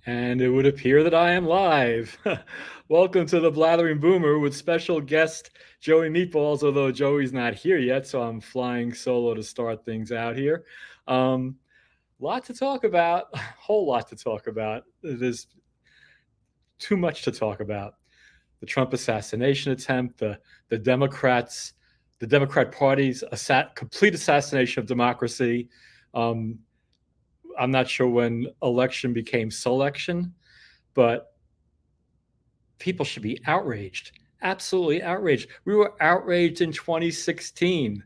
And it would appear that I am live. Welcome to the Blathering Boomer with special guest Joey Meatballs, although Joey's not here yet, so I'm flying solo to start things out here. Lot to talk about, a whole lot to talk about. There's too much to talk about. The Trump assassination attempt, the Democrats, the Democrat Party's complete assassination of democracy. I'm not sure when election became selection, but people should be outraged, absolutely outraged. We were outraged in 2016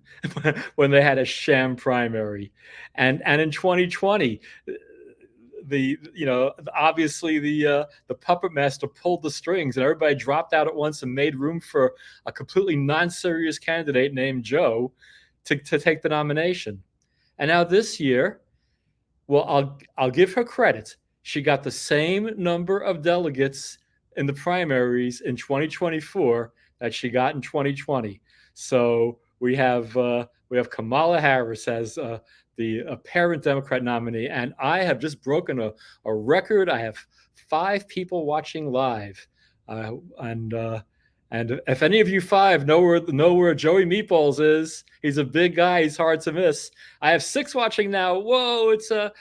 when they had a sham primary, and in 2020, obviously the puppet master pulled the strings and everybody dropped out at once and made room for a completely non-serious candidate named Joe to take the nomination. And now this year, well, I'll give her credit. She got the same number of delegates in the primaries in 2024 that she got in 2020. So we have Kamala Harris as the apparent Democrat nominee, and I have just broken a record. I have 5 people watching live, and if any of you 5 know where Joey Meatballs is, he's a big guy. He's hard to miss. I have 6 watching now. Whoa, it's a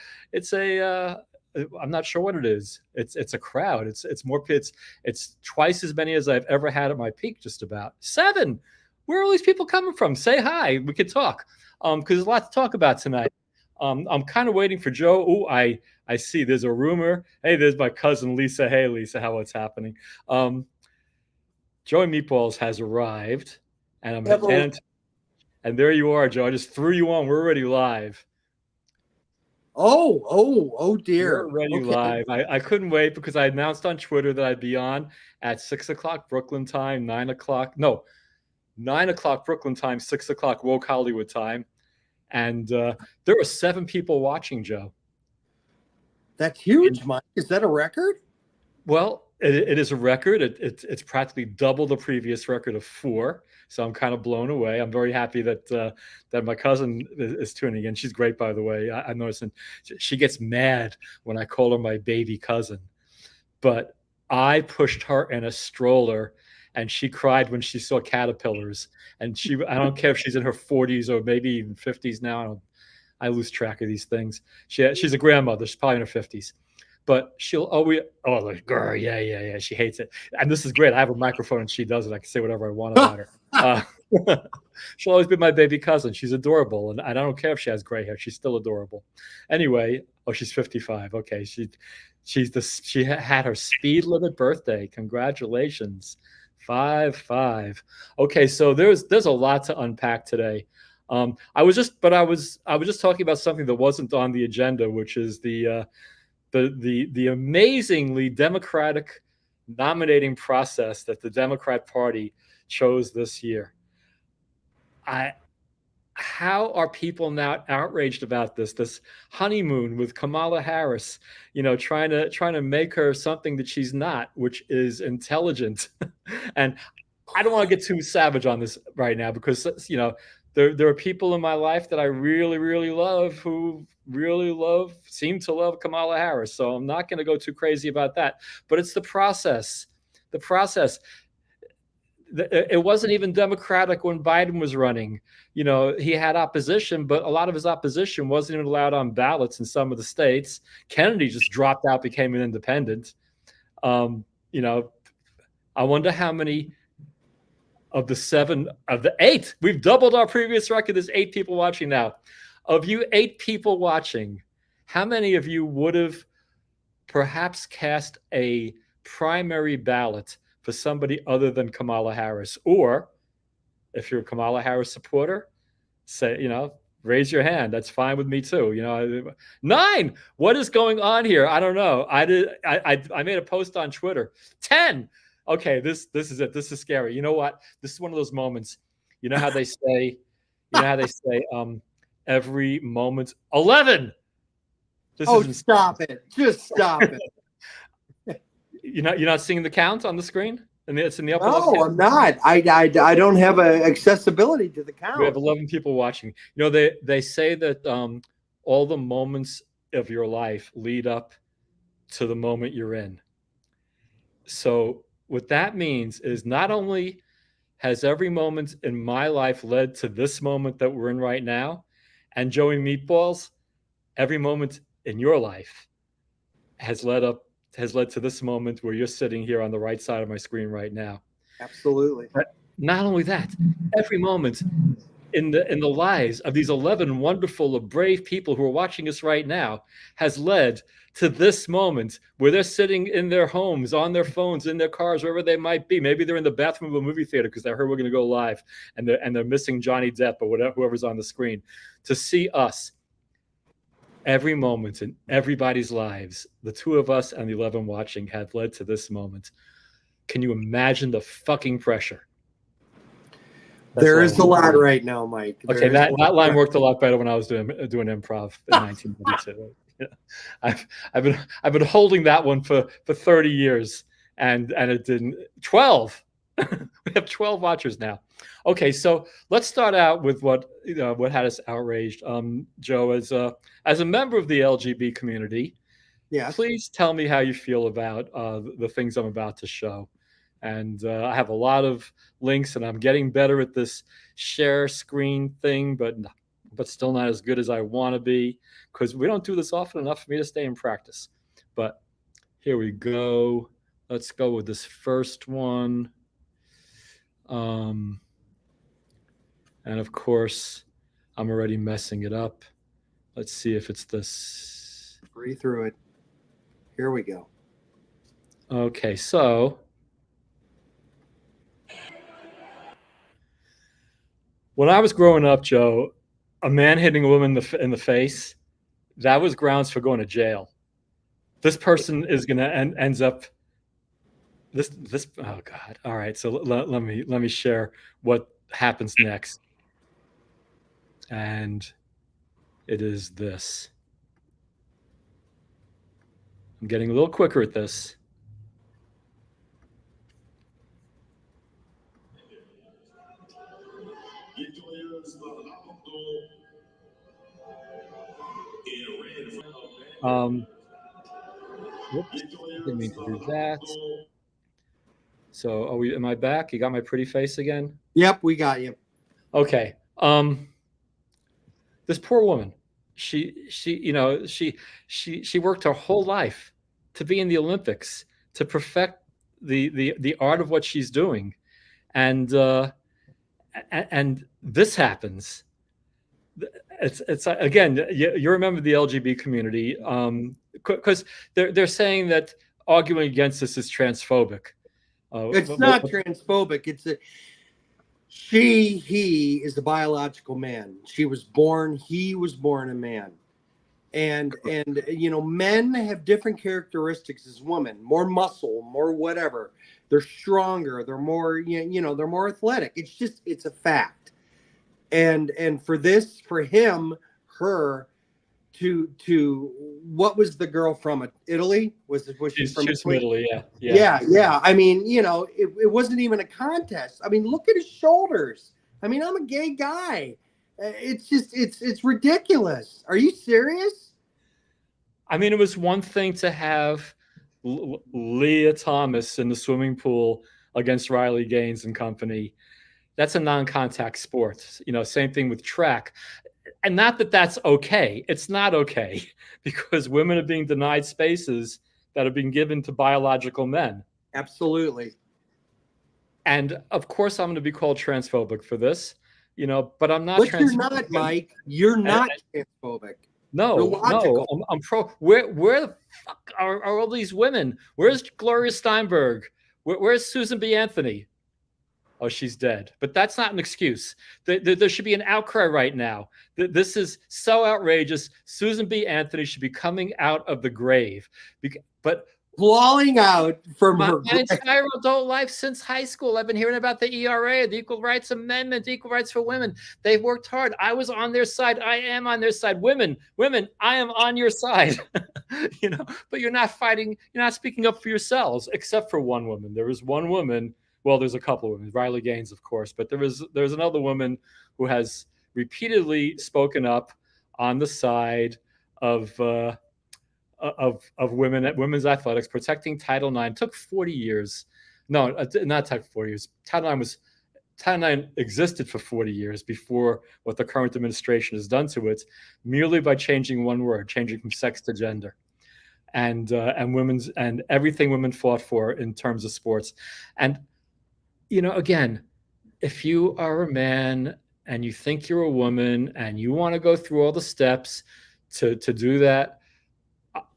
I'm not sure what it is. It's a crowd. It's twice as many as I've ever had at my peak. Just about 7. Where are all these people coming from? Say hi. We could talk. Because there's a lot to talk about tonight. I'm kind of waiting for Joe. Oh, I see. There's a rumor. Hey, there's my cousin Lisa. Hey, Lisa, what's happening? Joey Meatballs has arrived, and and there you are, Joe. I just threw you on. We're already live. Oh dear. We're already live. I couldn't wait because I announced on Twitter that I'd be on at 6:00 Brooklyn time, 9:00. No, 9:00 Brooklyn time, 6:00 woke Hollywood time. And there were 7 people watching, Joe. That's huge, Mike. Is that a record? Well, it is a record. It's practically double the previous record of 4. So I'm kind of blown away. I'm very happy that my cousin is tuning in. She's great, by the way. I'm noticing she gets mad when I call her my baby cousin. But I pushed her in a stroller, and she cried when she saw caterpillars. And I don't care if she's in her 40s or maybe even 50s now. I lose track of these things. She's a grandmother. She's probably in her 50s. But she'll always, like, girl, yeah. She hates it. And this is great. I have a microphone and she does it. I can say whatever I want about her. She'll always be my baby cousin. She's adorable. And I don't care if she has gray hair. She's still adorable. Anyway, she's 55. Okay. She had her speed limit birthday. Congratulations. 5'5". Okay. So there's a lot to unpack today. I was just talking about something that wasn't on the agenda, which is the amazingly democratic nominating process that the Democrat Party chose this year. How are people now outraged about this honeymoon with Kamala Harris, trying to make her something that she's not, which is intelligent. And I don't want to get too savage on this right now because, there are people in my life that I really, really love who seem to love Kamala Harris. So I'm not going to go too crazy about that. But it's the process. The process. It wasn't even democratic when Biden was running. He had opposition, but a lot of his opposition wasn't even allowed on ballots in some of the states. Kennedy just dropped out, became an independent. I wonder how many of the 8, we've doubled our previous record. There's 8 people watching now. Of you 8 people watching, how many of you would have perhaps cast a primary ballot for somebody other than Kamala Harris? Or if you're a Kamala Harris supporter, say, raise your hand. That's fine with me too. 9. What is going on here? I don't know. I made a post on Twitter. 10. Okay, this is it. This is scary. You know what? This is one of those moments. You know how they say, every moment. 11. Stop it! Just stop it. You're not seeing the count on the screen? And it's in the upper left hand. I'm not. I don't have accessibility to the count. We have 11 people watching. They say that all the moments of your life lead up to the moment you're in. So what that means is not only has every moment in my life led to this moment that we're in right now, and Joey Meatballs, every moment in your life has led to this moment where you're sitting here on the right side of my screen right now. Absolutely. But not only that, every moment in the lives of these 11 wonderful, brave people who are watching us right now has led to this moment where they're sitting in their homes, on their phones, in their cars, wherever they might be. Maybe they're in the bathroom of a movie theater because they heard we're going to go live, and they're missing Johnny Depp or whatever, whoever's on the screen, to see us. Every moment in everybody's lives, the two of us and the 11 watching, have led to this moment. Can you imagine the fucking pressure? There is a lot right now, Mike. Okay, that line worked a lot better when I was doing improv in 1992. Yeah. I've been holding that one for 30 years, and it didn't. 12. We have 12 watchers now. Okay, so let's start out with what had us outraged. Joe, as a member of the LGB community, yes, please tell me how you feel about the things I'm about to show. And I have a lot of links, and I'm getting better at this share screen thing, but still not as good as I want to be, because we don't do this often enough for me to stay in practice. But here we go. Let's go with this first one. And of course, I'm already messing it up. Let's see if it's this. Free through it. Here we go. Okay, so when I was growing up, Joe, a man hitting a woman in the face, that was grounds for going to jail. This person is going to ends up this. Oh God! All right, so let me share what happens next, and it is this. I'm getting a little quicker at this. Whoops, didn't mean to do that. So, am I back? You got my pretty face again? Yep, we got you. Okay. This poor woman, she worked her whole life to be in the Olympics, to perfect the art of what she's doing, and this happens. It's again, you remember the LGBT community, because they're saying that arguing against this is transphobic. It's not transphobic. It's he is a biological man. He was born a man. And men have different characteristics as women, more muscle, more whatever. They're stronger, they're more, they're more athletic. It's a fact. And for him, her, to what was the girl from Italy? Was she from Italy? Yeah. I mean, it wasn't even a contest. I mean, look at his shoulders. I mean, I'm a gay guy. It's ridiculous. Are you serious? I mean, it was one thing to have Leah Thomas in the swimming pool against Riley Gaines and company. That's a non-contact sport. Same thing with track. And not that that's okay. It's not okay, because women are being denied spaces that are being given to biological men. Absolutely. And of course, I'm going to be called transphobic for this, but I'm not. But you're not, Mike. You're not transphobic. No, I'm pro. Where the fuck are all these women? Where's Gloria Steinberg? Where's Susan B. Anthony? Oh, she's dead. But that's not an excuse. There should be an outcry right now. This is so outrageous. Susan B. Anthony should be coming out of the grave. But falling out from my entire adult life since high school, I've been hearing about the ERA, the Equal Rights Amendment, equal rights for women. They've worked hard. I was on their side. I am on their side. Women, I am on your side. But you're not fighting. You're not speaking up for yourselves, except for one woman. There is one woman. Well, there's a couple of women, Riley Gaines, of course, but there's another woman who has repeatedly spoken up on the side of of women's athletics, protecting Title IX took 40 years. No, not took 40 years. Title IX existed for 40 years before what the current administration has done to it, merely by changing one word, changing from sex to gender, and women's and everything women fought for in terms of sports. And again, if you are a man and you think you're a woman and you want to go through all the steps to do that,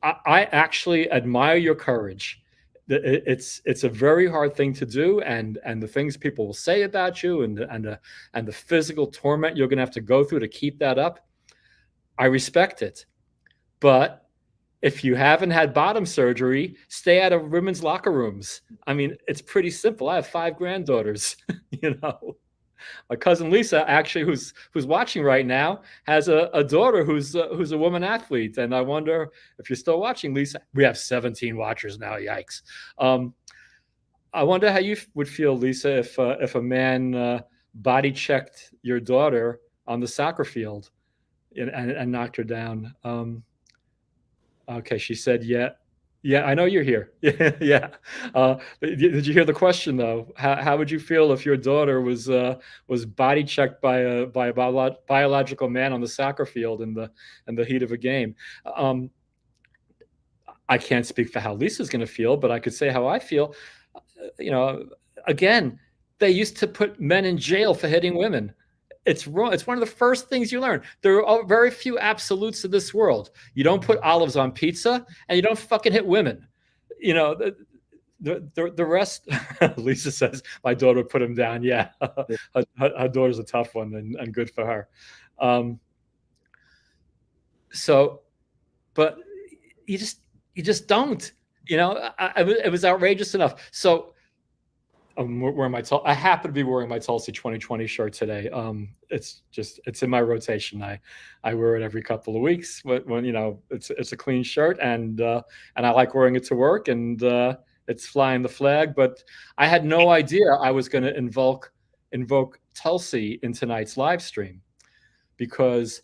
I actually admire your courage. It's a very hard thing to do, and the things people will say about you, and the physical torment you're going to have to go through to keep that up. I respect it, but if you haven't had bottom surgery, stay out of women's locker rooms. I mean, it's pretty simple. I have 5 granddaughters. My cousin Lisa, actually, who's watching right now, has a daughter who's a woman athlete, and I wonder if you're still watching, Lisa. We have 17 watchers now. Yikes! I wonder how you would feel, Lisa, if a man body checked your daughter on the soccer field and knocked her down. Okay, she said, "Yeah, yeah, I know you're here." Yeah. Did you hear the question though? How would you feel if your daughter was body checked by a biological man on the soccer field in the heat of a game? I can't speak for how Lisa's going to feel, but I could say how I feel. Again, they used to put men in jail for hitting women. It's wrong. It's one of the first things you learn. There are very few absolutes in this world. You don't put olives on pizza, and you don't fucking hit women. The rest. Lisa says my daughter put him down. Yeah, her daughter's a tough one, and good for her. But you just don't. It was outrageous enough. So. I happen to be wearing my Tulsi 2020 shirt today. It's in my rotation. I wear it every couple of weeks when it's a clean shirt, and I like wearing it to work, and it's flying the flag. But I had no idea I was going to invoke Tulsi in tonight's live stream, because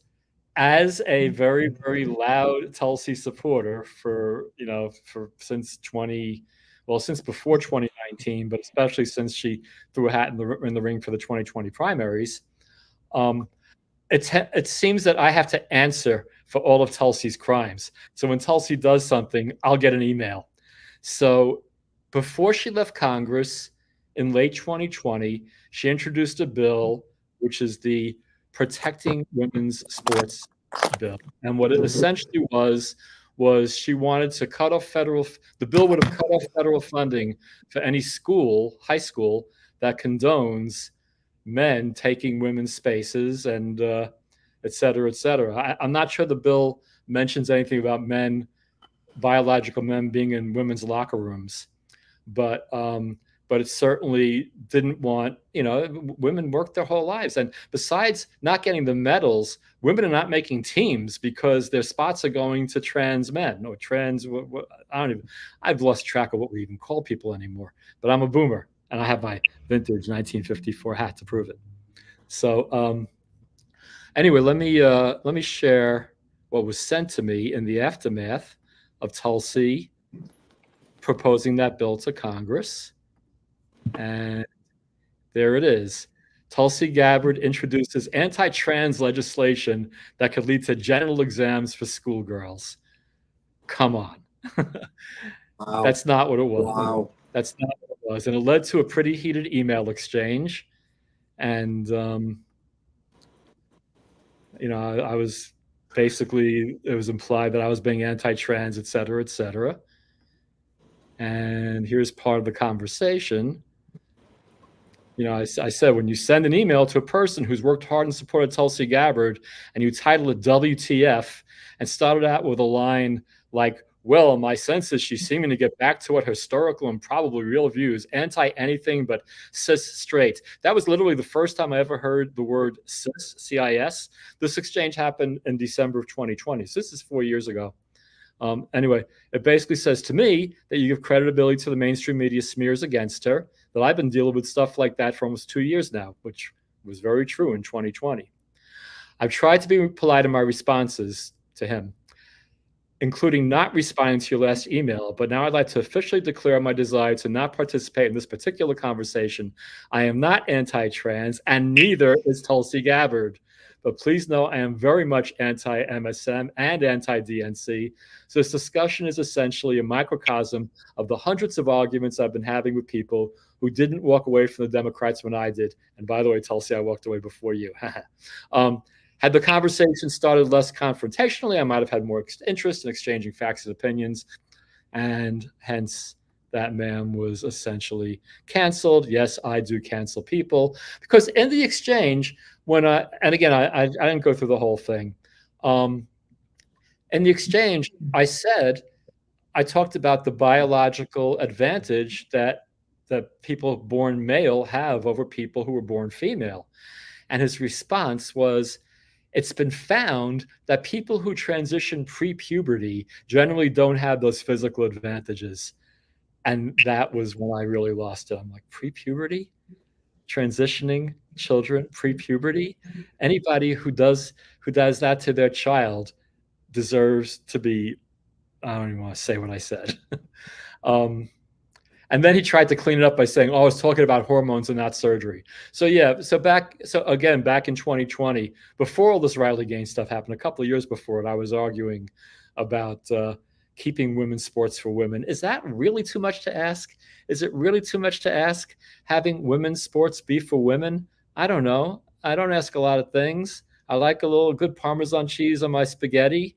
as a very, very loud Tulsi supporter since before 2019, but especially since she threw a hat in the ring for the 2020 primaries, it seems that I have to answer for all of Tulsi's crimes. So when Tulsi does something, I'll get an email. So before she left Congress in late 2020, she introduced a bill, which is the Protecting Women's Sports Bill. And what it essentially was she wanted to cut off the bill would have cut off federal funding for any high school, that condones men taking women's spaces, and et cetera, et cetera. I'm not sure the bill mentions anything about biological men being in women's locker rooms, but it certainly didn't want, women worked their whole lives. And besides not getting the medals, women are not making teams because their spots are going to trans men or I've lost track of what we even call people anymore. But I'm a boomer, and I have my vintage 1954 hat to prove it. So anyway, let me share what was sent to me in the aftermath of Tulsi proposing that bill to Congress. And there it is. Tulsi Gabbard introduces anti-trans legislation that could lead to genital exams for schoolgirls. Come on. Wow. That's not what it was. Wow. That's not what it was. And it led to a pretty heated email exchange. And, I was basically, it was implied that I was being anti-trans, et cetera, et cetera. And here's part of the conversation. I said, when you send an email to a person who's worked hard in support of Tulsi Gabbard, and you title it WTF, and started out with a line like, well, my sense is she's seeming to get back to what historical and probably real views, anti-anything but cis straight. That was literally the first time I ever heard the word cis, C-I-S. This exchange happened in December of 2020. So this is 4 years ago. Anyway, it basically says to me that you give credibility to the mainstream media smears against her, that I've been dealing with stuff like that for almost 2 years now, which was very true in 2020. I've tried to be polite in my responses to him. including not responding to your last email. But now I'd like to officially declare my desire to not participate in this particular conversation. I am not anti-trans, and neither is Tulsi Gabbard. But please know I am very much anti-MSM and anti-DNC. So this discussion is essentially a microcosm of the hundreds of arguments I've been having with people who didn't walk away from the Democrats when I did. And by the way, Tulsi, I walked away before you. Had the conversation started less confrontationally, I might have had more interest in exchanging facts and opinions, and hence that man was essentially canceled. Yes, I do cancel people because in the exchange, when and again, I didn't go through the whole thing. In the exchange, I talked about the biological advantage that people born male have over people who were born female. And his response was, it's been found that people who transition pre-puberty generally don't have those physical advantages. And that was when I really lost it. I'm like, pre-puberty? Transitioning children pre-puberty? Anybody who does that to their child deserves to be, I don't even want to say what I said. And then he tried to clean it up by saying, "Oh, I was talking about hormones and not surgery." So yeah, so again, back in 2020, before all this Riley Gaines stuff happened, a couple of years before it, I was arguing about keeping women's sports for women. Is that really too much to ask? Is it really too much to ask having women's sports be for women? I don't know. I don't ask a lot of things. I like a little good Parmesan cheese on my spaghetti.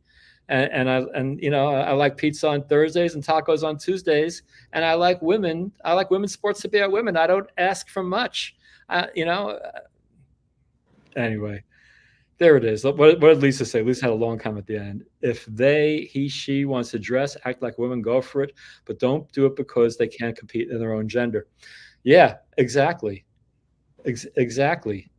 And I like pizza on Thursdays and tacos on Tuesdays. And I like women. I like women's sports to be at women. I don't ask for much. Anyway, there it is. What did Lisa say? Lisa had a long comment at the end. If he, she wants to dress, act like women, go for it. But don't do it because they can't compete in their own gender. Yeah, exactly. Exactly.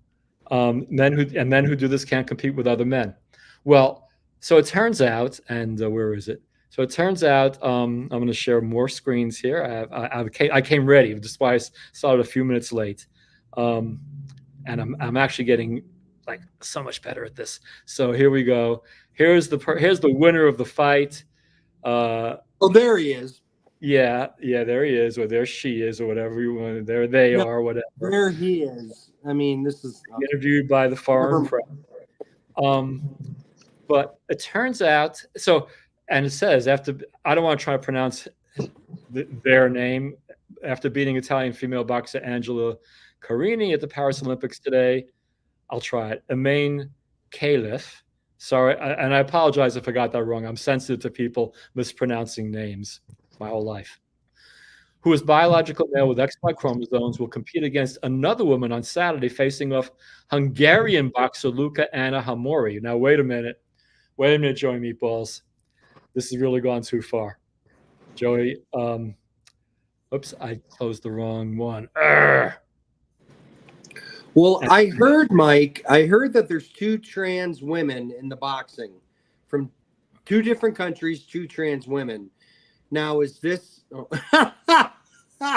Men who do this can't compete with other men. Well, so it turns out, and where is it? So it turns out, I'm going to share more screens here. I came ready, despite I started a few minutes late, and I'm actually getting like so much better at this. So here we go. Here's the winner of the fight. Oh, there he is. Yeah, there he is, or there she is, or whatever you want. There they are, whatever. There he is. I mean, this is interviewed by the foreign press. But it turns out, and it says, after, I don't want to try to pronounce their name, after beating Italian female boxer Angela Carini at the Paris Olympics today, I'll try it. Emaine Calif. Sorry, and I apologize if I got that wrong. I'm sensitive to people mispronouncing names my whole life. Who is biological male with XY chromosomes, will compete against another woman on Saturday facing off Hungarian boxer Luca Anna Hamori. Now, wait a minute, Joey Meatballs. This has really gone too far. Joey, oops, I closed the wrong one. Well, I heard, Mike, that there's 2 trans women in the boxing from 2 different countries, 2 trans women. Now, is this...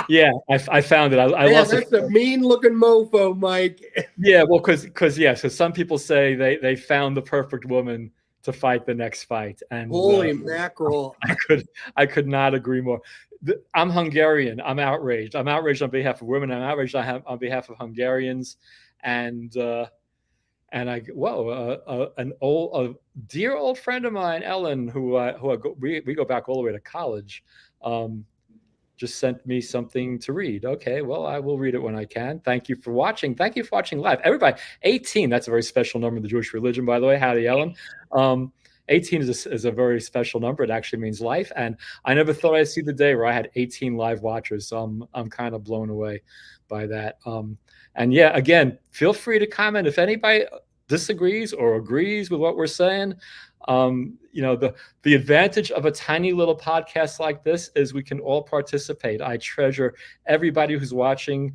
Yeah, I found it. I lost that's a mean-looking mofo, Mike. Yeah, well, because some people say they found the perfect woman to fight the next fight, and holy mackerel, I could not agree more. I'm Hungarian. I'm outraged. I'm outraged on behalf of women. I'm outraged on behalf of Hungarians, and a dear old friend of mine, Ellen, we go back all the way to college. Just sent me something to read. Okay, well, I will read it when I can. Thank you for watching. Thank you for watching live. Everybody, 18, that's a very special number in the Jewish religion, by the way. Howdy, Ellen. 18 is a very special number. It actually means life. And I never thought I'd see the day where I had 18 live watchers. So I'm kind of blown away by that. And yeah, again, feel free to comment if anybody disagrees or agrees with what we're saying. The advantage of a tiny little podcast like this is we can all participate. I treasure everybody who's watching.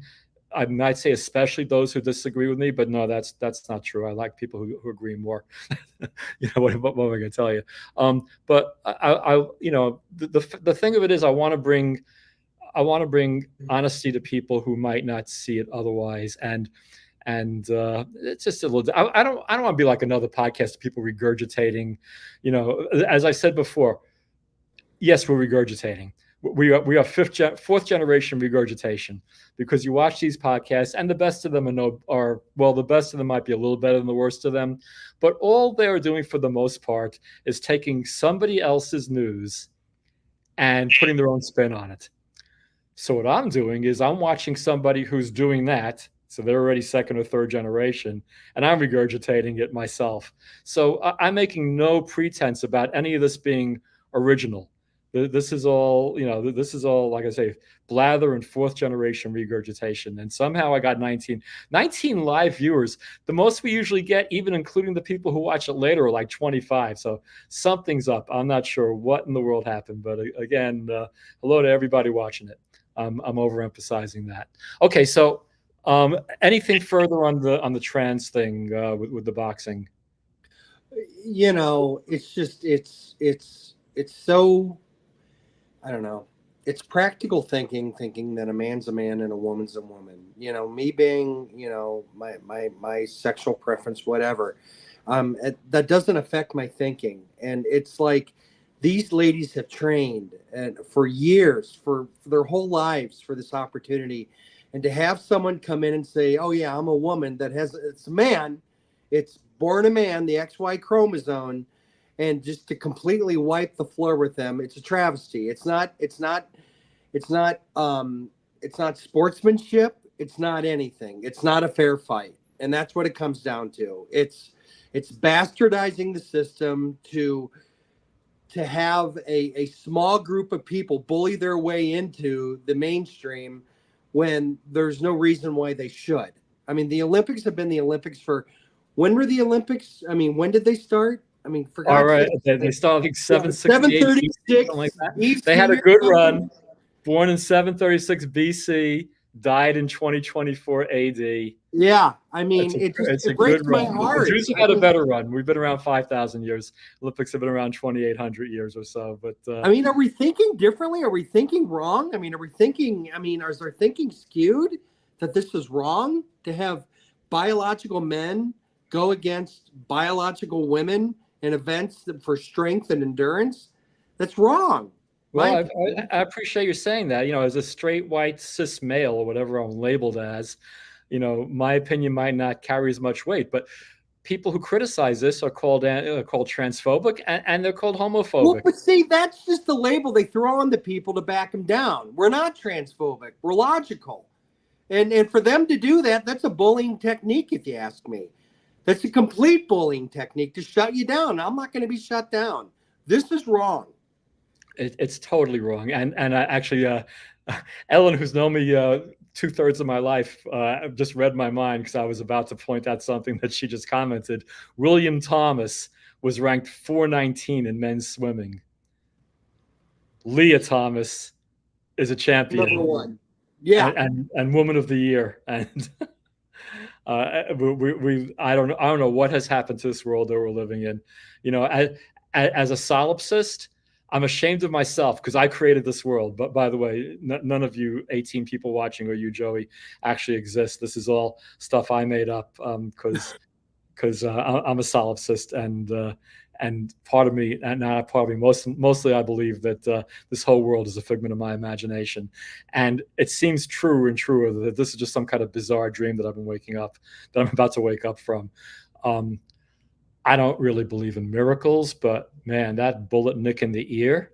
I might say especially those who disagree with me, but no, that's not true. I like people who agree more. What am I going to tell you? But the thing of it is, I want to bring honesty to people who might not see it otherwise. And And it's just a little. I don't want to be like another podcast of people regurgitating. As I said before, yes, we're regurgitating. We are fourth generation regurgitation, because you watch these podcasts, and the best of them are well, the best of them might be a little better than the worst of them, but all they are doing for the most part is taking somebody else's news and putting their own spin on it. So what I'm doing is I'm watching somebody who's doing that. So they're already second or third generation, and I'm regurgitating it myself. So I'm making no pretense about any of this being original. This is all, this is all, like I say, blather and fourth generation regurgitation. And somehow I got 19 live viewers. The most we usually get, even including the people who watch it later, are like 25. So something's up. I'm not sure what in the world happened, but again, hello to everybody watching it. I'm overemphasizing that. Okay, so anything further on the trans thing with the boxing? It's just it's so, I don't know. It's practical thinking that a man's a man and a woman's a woman. Me being, my sexual preference, whatever, that doesn't affect my thinking. And it's like these ladies have trained and for years, for their whole lives, for this opportunity, and to have someone come in and say, "Oh yeah, I'm a woman that it's a man, it's born a man, the XY chromosome," and just to completely wipe the floor with them, it's a travesty. It's not sportsmanship. It's not anything. It's not a fair fight, and that's what it comes down to. It's bastardizing the system to have a small group of people bully their way into the mainstream when there's no reason why they should. I mean, the Olympics have been the Olympics for, when were the Olympics? I mean, when did they start? I mean, for All God's right, sake. they started like 768 BC, 736 something like that. BC They had a or good something. run. Born in 736 BC, died in 2024 AD. Yeah, I mean, It's a it breaks breaks my run. The heart. Jews have had a better run. We've been around 5,000 years. Olympics have been around 2,800 years or so. But I mean, are we thinking differently? Are we thinking wrong? I mean, is our thinking skewed that this is wrong to have biological men go against biological women in events for strength and endurance? That's wrong. well, I appreciate you saying that. As a straight white cis male, or whatever I'm labeled as, my opinion might not carry as much weight. But people who criticize this are called transphobic, and they're called Well, homophobic. but see, that's just the label they throw on the people to back them down. We're not transphobic. We're logical. And for them to do that, that's a bullying technique, if you ask me. That's a complete bullying technique to shut you down. I'm not going to be shut down. This is wrong. It's totally wrong. And I actually, Ellen, who's known me 2/3 of my life, just read my mind, because I was about to point out something that she just commented. William Thomas was ranked 419 in men's swimming. Leah Thomas is a champion. Number one. Yeah. And woman of the year. And I don't know what has happened to this world that we're living in. As a solipsist, I'm ashamed of myself, because I created this world. But by the way, none of you 18 people watching, or you, Joey, actually exist. This is all stuff I made up, because I'm a solipsist, and part of me, and not part of me, mostly I believe that this whole world is a figment of my imagination. And it seems truer and truer that this is just some kind of bizarre dream that I'm about to wake up from. I don't really believe in miracles, but man, that bullet nick in the ear,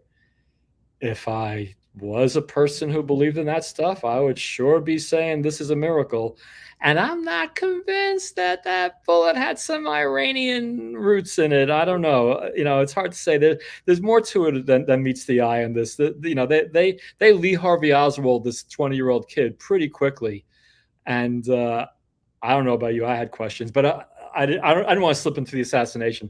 if I was a person who believed in that stuff, I would sure be saying this is a miracle. And I'm not convinced that that bullet had some Iranian roots in it. I don't know. It's hard to say. There's more to it than meets the eye in this. They Lee Harvey Oswald this 20-year-old kid pretty quickly. And I don't know about you. I had questions, but I didn't want to slip into the assassination.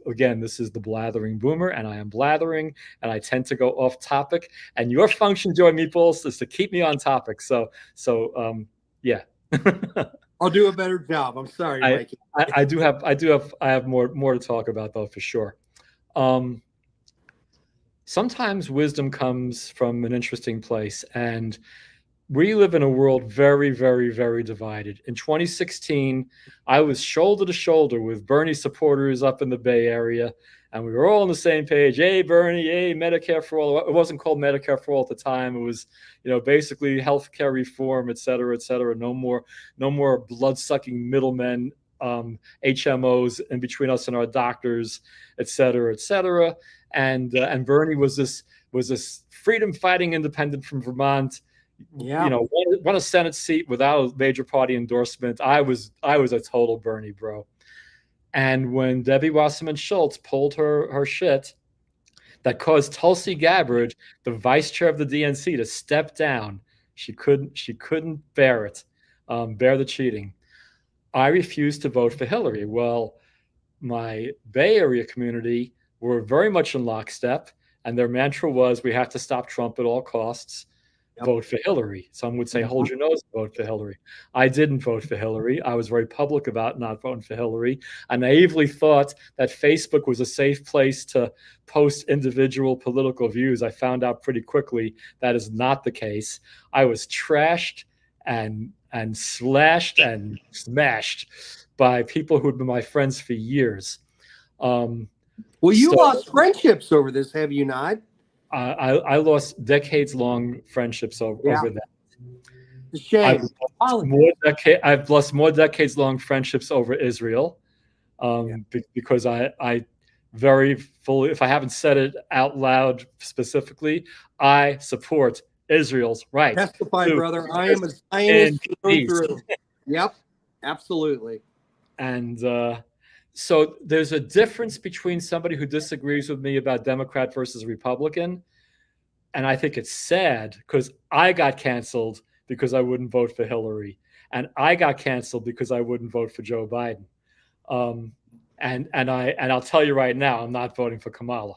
Again, this is the Blathering Boomer, and I am blathering, and I tend to go off topic. And your function, Joy Meatballs, is to keep me on topic. So yeah. I'll do a better job. I'm sorry, Mikey. I have more to talk about, though, for sure. Sometimes wisdom comes from an interesting place, and we live in a world very, very, very divided. In 2016, I was shoulder to shoulder with Bernie supporters up in the Bay Area, and we were all on the same page. Hey, Bernie, hey, Medicare for all. It wasn't called Medicare for all at the time. It was, basically healthcare reform, et cetera, et cetera. No more blood-sucking middlemen, HMOs in between us and our doctors, et cetera, et cetera. And Bernie was this freedom-fighting independent from Vermont. Yeah. Won a Senate seat without a major party endorsement. I was a total Bernie bro. And when Debbie Wasserman Schultz pulled her shit that caused Tulsi Gabbard, the vice chair of the DNC, to step down, she couldn't bear it, bear the cheating. I refused to vote for Hillary. Well, my Bay Area community were very much in lockstep, and their mantra was, we have to stop Trump at all costs. Yep. Vote for Hillary. Some would say, hold your nose, vote for Hillary. I didn't vote for Hillary. I was very public about not voting for Hillary. I naively thought that Facebook was a safe place to post individual political views. I found out pretty quickly that is not the case. I was trashed and slashed and smashed by people who'd been my friends for years. Well, you lost friendships over this, have you not? I lost decades-long friendships over that. It's a shame. I've lost more decades-long friendships over Israel, because I very fully, if I haven't said it out loud specifically, I support Israel's right. Testify, brother. I am a Zionist through. Yep, absolutely. And so there's a difference between somebody who disagrees with me about Democrat versus Republican. And I think it's sad because I got canceled because I wouldn't vote for Hillary. And I got canceled because I wouldn't vote for Joe Biden. And I'll tell you right now, I'm not voting for Kamala.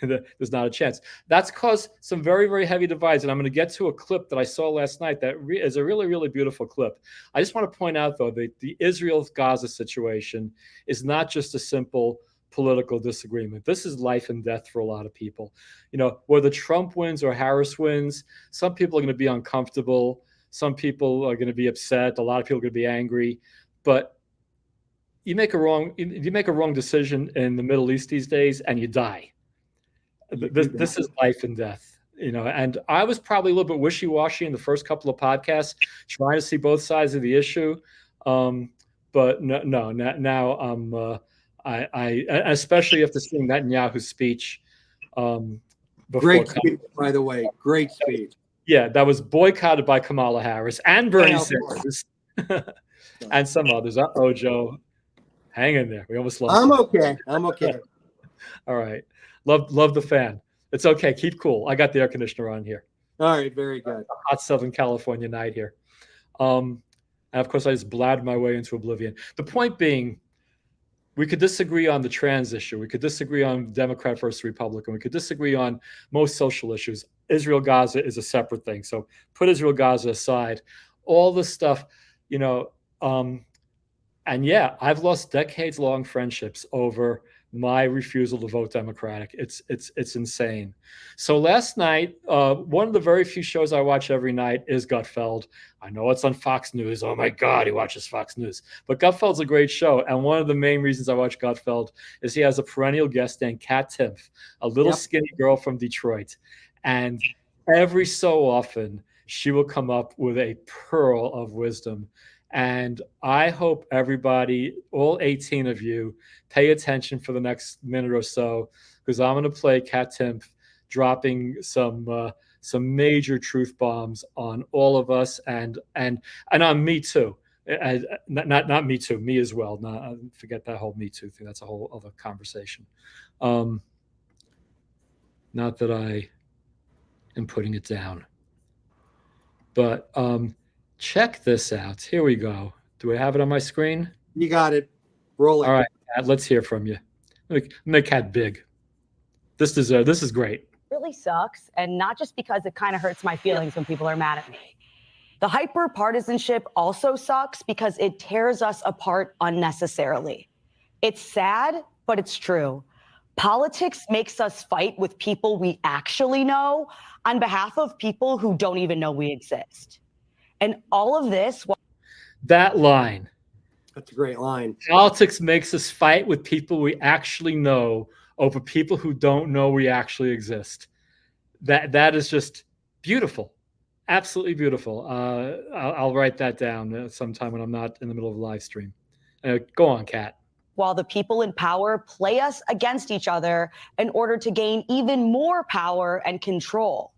There's not a chance. That's caused some very, very heavy divides. And I'm going to get to a clip that I saw last night that is a really, really beautiful clip. I just want to point out, though, that the Israel-Gaza situation is not just a simple political disagreement. This is life and death for a lot of people. Whether Trump wins or Harris wins, some people are going to be uncomfortable. Some people are going to be upset. A lot of people are going to be angry. But you make a wrong decision in the Middle East these days, and you die. This is life and death, and I was probably a little bit wishy-washy in the first couple of podcasts, trying to see both sides of the issue. But now I especially after seeing Netanyahu's speech. Great speech, by the way. Great speech. Yeah, that was boycotted by Kamala Harris and Bernie Sanders and some others. Joe, hang in there. We almost lost. I'm okay. All right. Love the fan. It's okay. Keep cool. I got the air conditioner on here. All right. Very good. Hot Southern California night here. And of course, I just blatted my way into oblivion. The point being, we could disagree on the trans issue. We could disagree on Democrat versus Republican. We could disagree on most social issues. Israel-Gaza is a separate thing. So put Israel-Gaza aside. All the stuff, and yeah, I've lost decades-long friendships over my refusal to vote Democratic. It's insane. So last night, one of the very few shows I watch every night is Gutfeld. I know it's on Fox News. Oh my God, he watches Fox News. But Gutfeld's a great show. And one of the main reasons I watch Gutfeld is he has a perennial guest named Kat Timpf, a little skinny girl from Detroit. And every so often, she will come up with a pearl of wisdom. And I hope everybody, all 18 of you, pay attention for the next minute or so, because I'm going to play Kat Timpf dropping some major truth bombs on all of us and on me too. Not me too, me as well. Not forget that whole Me Too thing. That's a whole other conversation. Not that I am putting it down, but check this out. Here we go. Do I have it on my screen? You got it. Roll it. All right, Kat, let's hear from you. Make Kat big. This is great. Really sucks, and not just because it kind of hurts my feelings when people are mad at me. The hyper partisanship also sucks because it tears us apart unnecessarily. It's sad, but it's true. Politics makes us fight with people we actually know on behalf of people who don't even know we exist. And all of this. That line. That's a great line. Politics makes us fight with people we actually know over people who don't know we actually exist. That is just beautiful. Absolutely beautiful. I'll write that down sometime when I'm not in the middle of a live stream. Go on, Kat. While the people in power play us against each other in order to gain even more power and control.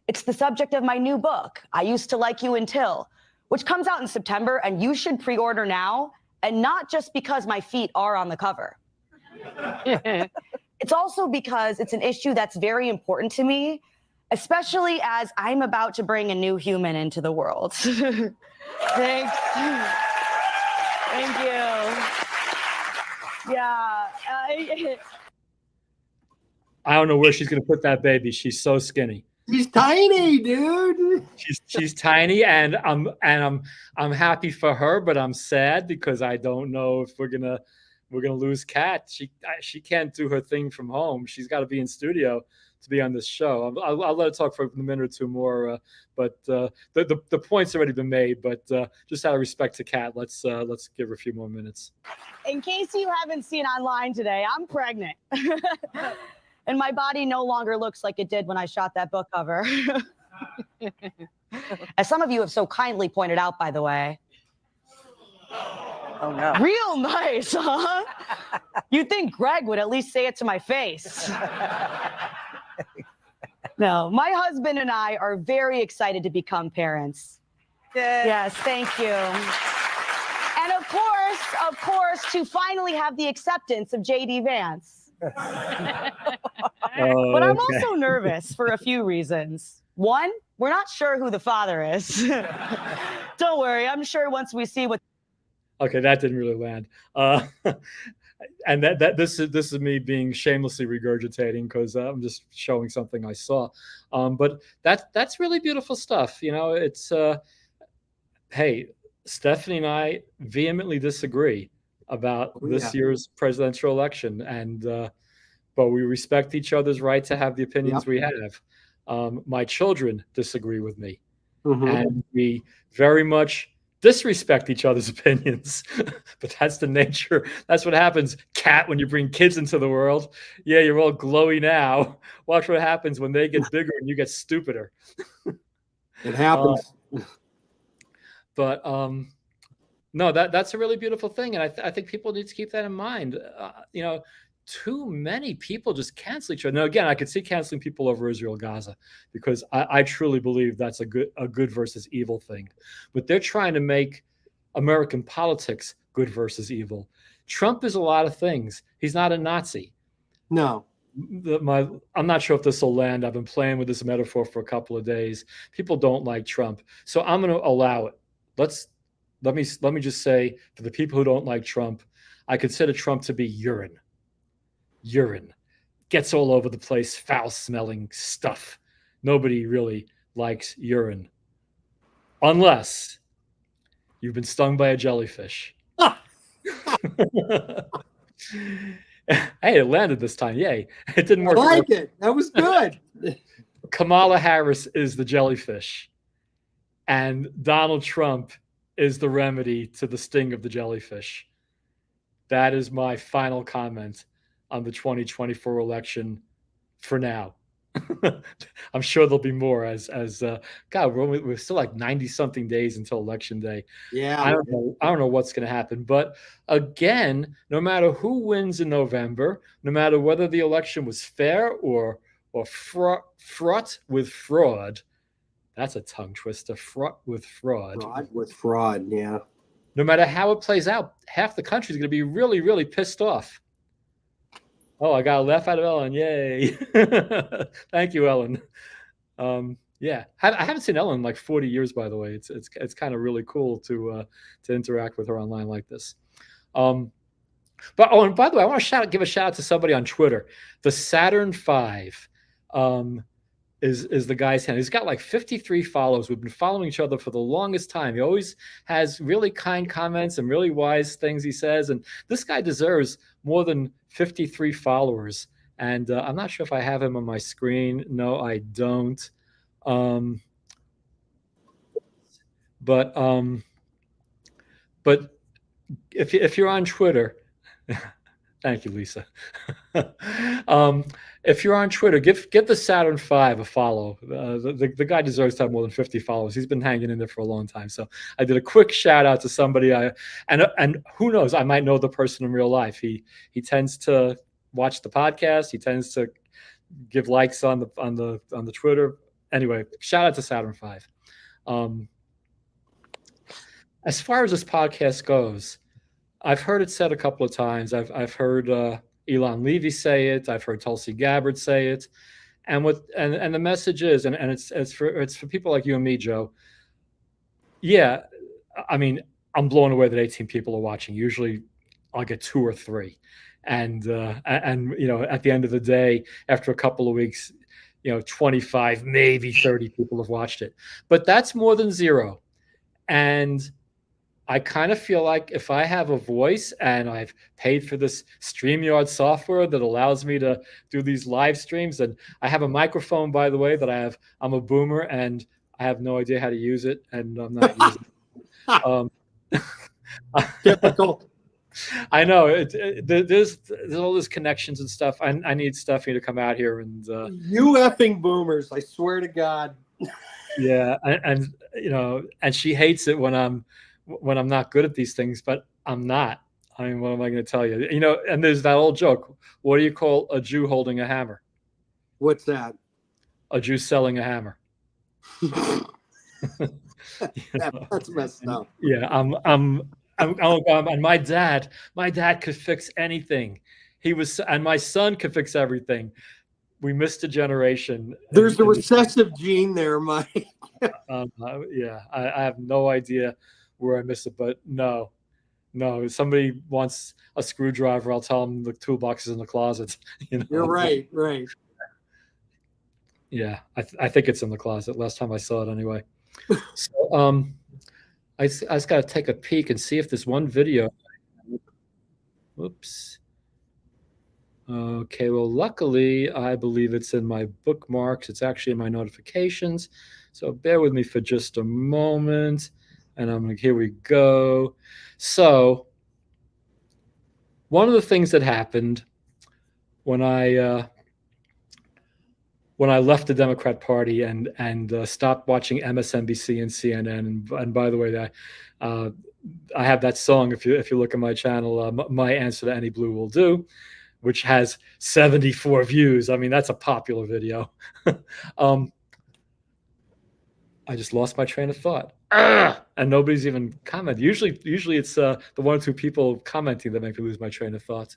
It's the subject of my new book, I Used to Like You Until, which comes out in September, and you should pre-order now, and not just because my feet are on the cover. It's also because it's an issue that's very important to me, especially as I'm about to bring a new human into the world. Thanks. Thank you. Yeah. I don't know where she's going to put that baby. She's so skinny. She's tiny, dude. She's tiny, and I'm happy for her, but I'm sad because I don't know if we're gonna lose Kat. She can't do her thing from home. She's got to be in studio to be on this show. I'll let her talk for a minute or two more, but the point's already been made. But just out of respect to Kat, let's give her a few more minutes. In case you haven't seen online today, I'm pregnant. And my body no longer looks like it did when I shot that book cover. As some of you have so kindly pointed out, by the way. Oh, no. Real nice, huh? You'd think Greg would at least say it to my face. No, my husband and I are very excited to become parents. Yes, thank you. And of course, to finally have the acceptance of J.D. Vance. But I'm also nervous for a few reasons. One, we're not sure who the father is. Don't worry, I'm sure once we see what. Okay, that didn't really land. And this is me being shamelessly regurgitating because I'm just showing something I saw. But that's really beautiful stuff. You know, it's hey, Stephanie and I vehemently disagree about this year's presidential election, and but we respect each other's right to have the opinions we have. My children disagree with me, and we very much disrespect each other's opinions. But that's the nature. That's what happens, Kat, when you bring kids into the world. Yeah, you're all glowy now. Watch what happens when they get bigger and you get stupider. It happens. But no, that's a really beautiful thing, and I think people need to keep that in mind. You know, too many people just cancel each other. Now, again, I could see canceling people over Israel, Gaza, because I truly believe that's a good versus evil thing. But they're trying to make American politics good versus evil. Trump is a lot of things. He's not a Nazi. No. I'm not sure if this will land. I've been playing with this metaphor for a couple of days. People don't like Trump, so I'm going to allow it. Let me just say, for the people who don't like Trump, I consider Trump to be urine. Urine gets all over the place, foul-smelling stuff. Nobody really likes urine, unless you've been stung by a jellyfish. Hey, it landed this time. Yay. It didn't work. I like it. That was good. Kamala Harris is the jellyfish, and Donald Trump is the remedy to the sting of the jellyfish. That is my final comment on the 2024 election for now. I'm sure there'll be more as God, we're still like 90-something days until election day. Yeah. I don't know what's going to happen. But again, no matter who wins in November, no matter whether the election was fair or fraught with fraud, that's a tongue twister, fraught with fraud. Fraud with fraud, yeah. No matter how it plays out, half the country is going to be really, really pissed off. Oh, I got a laugh out of Ellen. Yay. Thank you, Ellen. Yeah, I haven't seen Ellen in like 40 years, by the way. It's kind of really cool to interact with her online like this. And by the way, I want to give a shout out to somebody on Twitter. The Saturn V is the guy's hand. He's got like 53 followers. We've been following each other for the longest time. He always has really kind comments and really wise things he says. And this guy deserves more than 53 followers. And I'm not sure if I have him on my screen. No, I don't. But if you're on Twitter, thank you, Lisa. If you're on Twitter, give the Saturn V a follow. The guy deserves to have more than 50 followers. He's been hanging in there for a long time. So I did a quick shout out to somebody. And who knows? I might know the person in real life. He tends to watch the podcast. He tends to give likes on the Twitter. Anyway, shout out to Saturn V. As far as this podcast goes, I've heard it said a couple of times. I've heard Elon Levy say it. I've heard Tulsi Gabbard say it. And the message is, and it's for people like you and me, Joe. Yeah, I mean, I'm blown away that 18 people are watching. Usually, I'll get 2 or 3, and at the end of the day, after a couple of weeks, 25, maybe 30 people have watched it. But that's more than 0. And I kind of feel like if I have a voice and I've paid for this StreamYard software that allows me to do these live streams, and I have a microphone, by the way, that I'm a boomer and I have no idea how to use it, and I'm not using it. Typical. I know there's all these connections and stuff. I need Stephanie to come out here and you effing boomers! I swear to God. Yeah, and she hates it when I'm not good at these things, but I'm not. I mean, what am I going to tell you? And there's that old joke. What do you call a Jew holding a hammer? What's that? A Jew selling a hammer. That's messed up. Yeah, and my dad could fix anything. And my son could fix everything. We missed a generation. There's a recessive gene there, Mike. Yeah, I have no idea where I missed it, but no. If somebody wants a screwdriver, I'll tell them the toolbox is in the closet. You're right. Yeah, I think it's in the closet. Last time I saw it, anyway. So, I just got to take a peek and see if there's one video. Whoops. Okay, well, luckily, I believe it's in my bookmarks. It's actually in my notifications. So bear with me for just a moment. And here we go. So one of the things that happened when I left the Democrat Party and stopped watching MSNBC and CNN, and by the way, I have that song. If you look at my channel, My Answer to Any Blue Will Do, which has 74 views. I mean, that's a popular video. I just lost my train of thought. And nobody's even commented. Usually it's the 1 or 2 people commenting that make me lose my train of thought.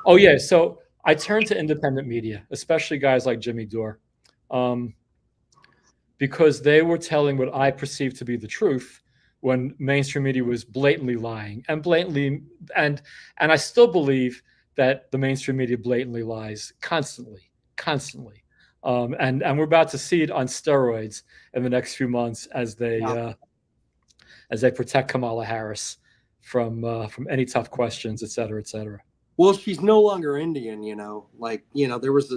Oh yeah, so I turned to independent media, especially guys like Jimmy Dore, because they were telling what I perceived to be the truth when mainstream media was blatantly lying and I still believe that the mainstream media blatantly lies constantly. And we're about to see it on steroids in the next few months as they protect Kamala Harris from any tough questions, et cetera, et cetera. Well, she's no longer Indian, there was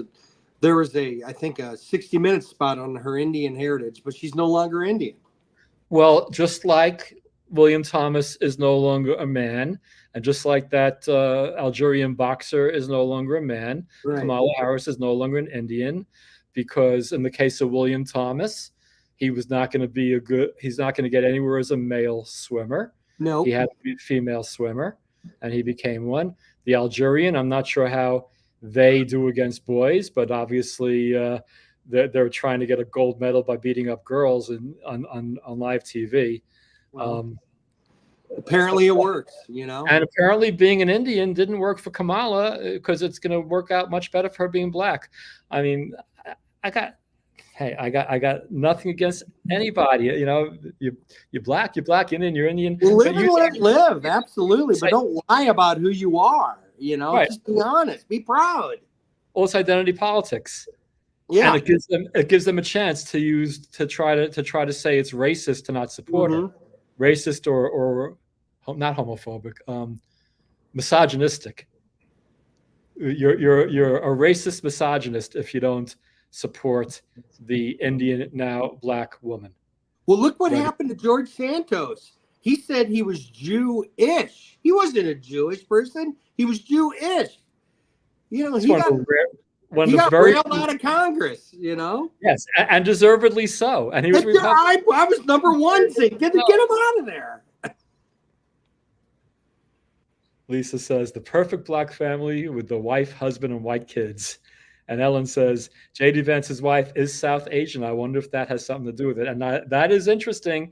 a I think a 60 Minutes spot on her Indian heritage, but she's no longer Indian. Well, just like William Thomas is no longer a man, and just like that Algerian boxer is no longer a man, right. Kamala Harris is no longer an Indian, because in the case of William Thomas, he's not going to get anywhere as a male swimmer. No, he had to be a female swimmer, and he became one. The Algerian, I'm not sure how they do against boys, but obviously they're trying to get a gold medal by beating up girls on live TV. Well, apparently it works, And apparently being an Indian didn't work for Kamala, because it's going to work out much better for her being black. I mean, I got nothing against anybody. You're black, Indian, you're Indian. Well, live and let live, absolutely. But don't lie about who you are. Right. Just be honest, be proud. Well, it's identity politics. Yeah, and it gives them a chance to try to say it's racist to not support her, racist or not homophobic, misogynistic. You're a racist misogynist if you don't support the Indian, now black woman. Well, look what happened to George Santos. He said he was Jewish. He wasn't a Jewish person. He was Jewish. You know, he got railed out of Congress, you know? Yes, and deservedly so. And he was I was number one saying, get him out of there. Lisa says, the perfect black family with the wife, husband, and white kids. And Ellen says, J.D. Vance's wife is South Asian. I wonder if that has something to do with it. And that is interesting.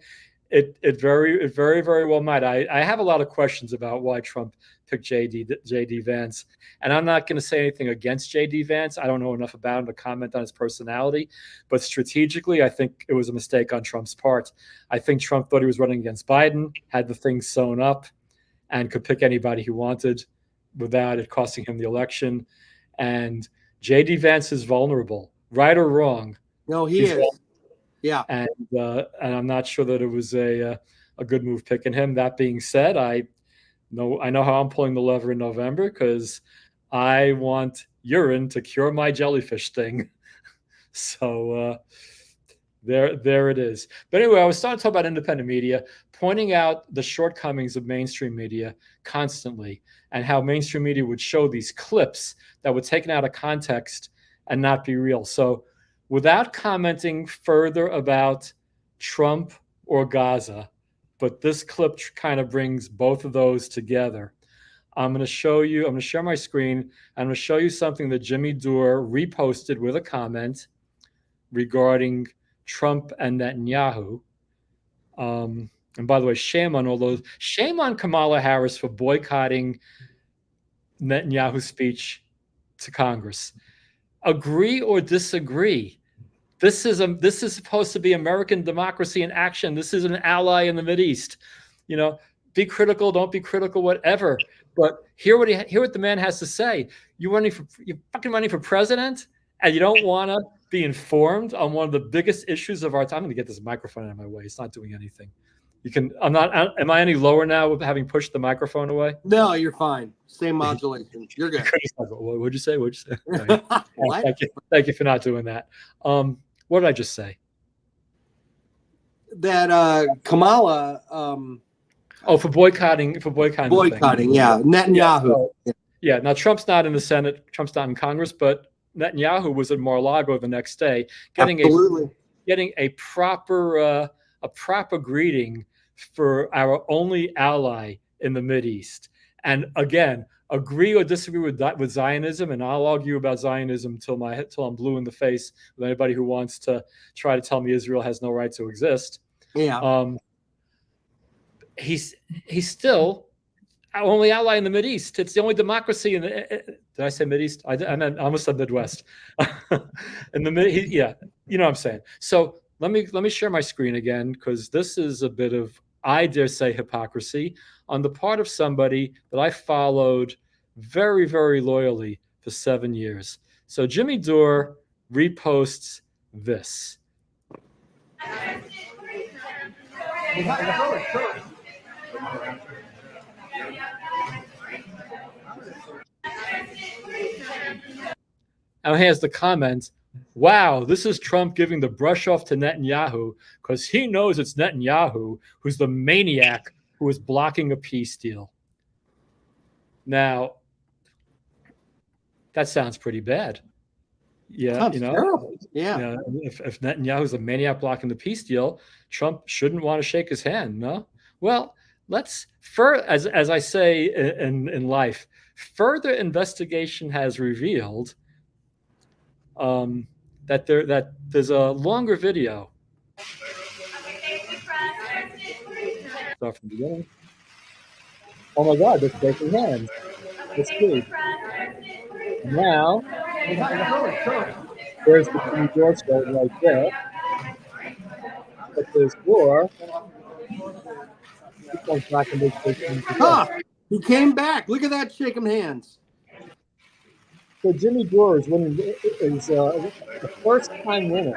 It very, very well might. I have a lot of questions about why Trump picked J.D. Vance. And I'm not going to say anything against J.D. Vance. I don't know enough about him to comment on his personality. But strategically, I think it was a mistake on Trump's part. I think Trump thought he was running against Biden, had the thing sewn up, and could pick anybody he wanted without it costing him the election. And J.D. Vance is vulnerable, right or wrong. No, he is. Vulnerable. Yeah. And I'm not sure that it was a good move picking him. That being said, I know how I'm pulling the lever in November because I want urine to cure my jellyfish thing. So there it is. But anyway, I was starting to talk about independent media, pointing out the shortcomings of mainstream media constantly and how mainstream media would show these clips that were taken out of context and not be real. So without commenting further about Trump or Gaza, but this clip kind of brings both of those together. I'm going to share my screen. I'm going to show you something that Jimmy Dore reposted with a comment regarding Trump and Netanyahu. And by the way, shame on Kamala Harris for boycotting Netanyahu's speech to Congress. Agree or disagree. This is supposed to be American democracy in action. This is an ally in the Mideast. You know, be critical, don't be critical, whatever. But hear what the man has to say. You're fucking running for president, and you don't want to be informed on one of the biggest issues of our time. I'm going to get this microphone out of my way. It's not doing anything. Am I any lower now with having pushed the microphone away? No, you're fine. Same modulation. You're good. What'd you say? Thank you for not doing that. What did I just say? That Kamala. For boycotting. Boycotting, yeah. Netanyahu. Yeah. Now Trump's not in the Senate. Trump's not in Congress, but Netanyahu was at Mar-a-Lago the next day, getting a proper greeting for our only ally in the Mideast. And again, agree or disagree with Zionism, and I'll argue about Zionism till I'm blue in the face with anybody who wants to try to tell me Israel has no right to exist. Yeah. He's still our only ally in the Mideast. It's the only democracy in the. Did I say Mideast? I almost said Midwest. In the yeah, you know what I'm saying. So let me share my screen again, because this is a bit of, I dare say, hypocrisy on the part of somebody that I followed very, very loyally for 7 years. So Jimmy Dore reposts this. And here's the comment. Wow, this is Trump giving the brush off to Netanyahu because he knows it's Netanyahu who's the maniac who is blocking a peace deal. Now, that sounds pretty bad. Yeah, sounds terrible. Yeah. You know, if Netanyahu's a maniac blocking the peace deal, Trump shouldn't want to shake his hand, no? Well, as I say in life, further investigation has revealed that there's a longer video. Start from the beginning. Oh my God, they're shaking hands. Let's see. Now, there's the Jimmy Dore show right there. But there's Dore. He comes back and he came back. Look at that, shaking hands. So Jimmy Dore is the first-time winner.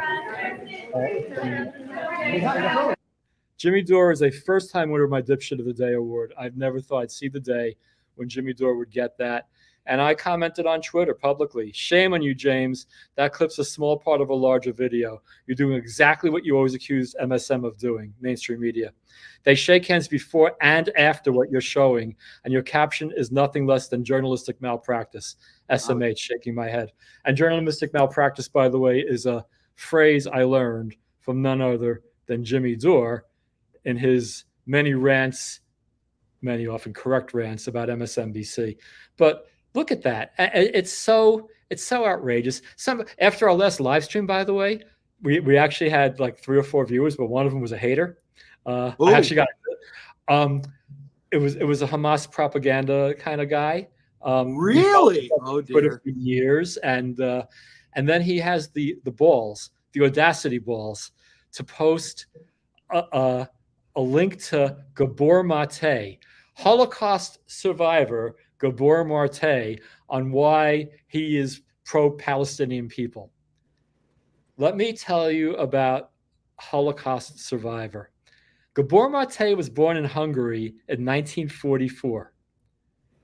Jimmy Dore is a first-time winner of my Dipshit of the Day award. I've never thought I'd see the day when Jimmy Dore would get that. And I commented on Twitter publicly, shame on you, James. That clip's a small part of a larger video. You're doing exactly what you always accused MSM of doing, mainstream media. They shake hands before and after what you're showing, and your caption is nothing less than journalistic malpractice. SMH, shaking my head. And journalistic malpractice, by the way, is a phrase I learned from none other than Jimmy Dore in his many rants, many often correct rants about MSNBC. But look at that. It's so outrageous. After our last live stream, by the way, we actually had like 3 or 4 viewers, but one of them was a hater. I actually got it was a Hamas propaganda kind of guy. Really? Oh dear. For years, and then he has the balls, the audacity balls, to post a link to Gabor Mate, Holocaust survivor Gabor Mate, on why he is pro-Palestinian people. Let me tell you about Holocaust survivor. Gabor Mate was born in Hungary in 1944.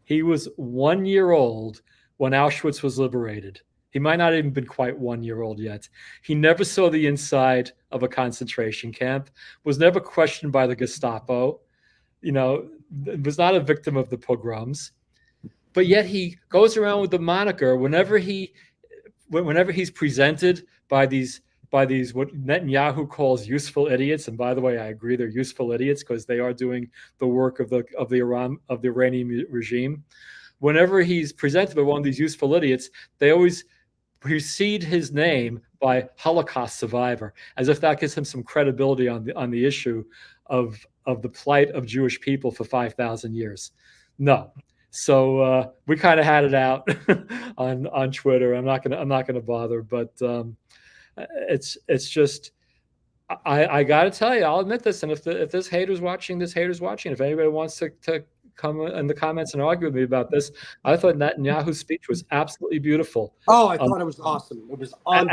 He was 1 year old when Auschwitz was liberated. He might not even been quite 1 year old yet. He never saw the inside of a concentration camp, was never questioned by the Gestapo, was not a victim of the pogroms. But yet he goes around with the moniker whenever he's presented by these what Netanyahu calls useful idiots. And by the way, I agree, they're useful idiots because they are doing the work of the Iranian regime. Whenever he's presented by one of these useful idiots, they always precede his name by Holocaust survivor, as if that gives him some credibility on the issue of the plight of Jewish people for 5,000 years. No. So we kind of had it out on Twitter. I'm not gonna bother, but it's just I got to tell you, I'll admit this, and if there's haters watching, if anybody wants to come in the comments and argue with me about this, I thought Netanyahu's speech was absolutely beautiful. Oh, I thought it was awesome. It was on.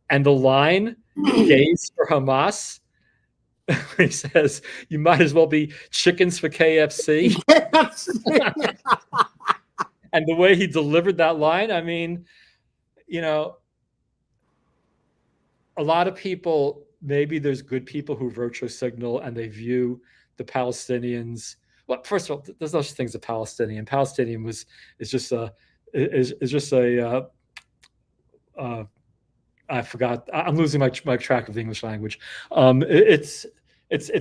And the line, gays for Hamas, he says, you might as well be chickens for KFC. Yes. And the way he delivered that line, I mean, a lot of people, maybe there's good people who virtue signal and they view the Palestinians. Well, first of all, there's no such thing as a Palestinian. Palestinian is just a I forgot. I'm losing my track of the English language. It's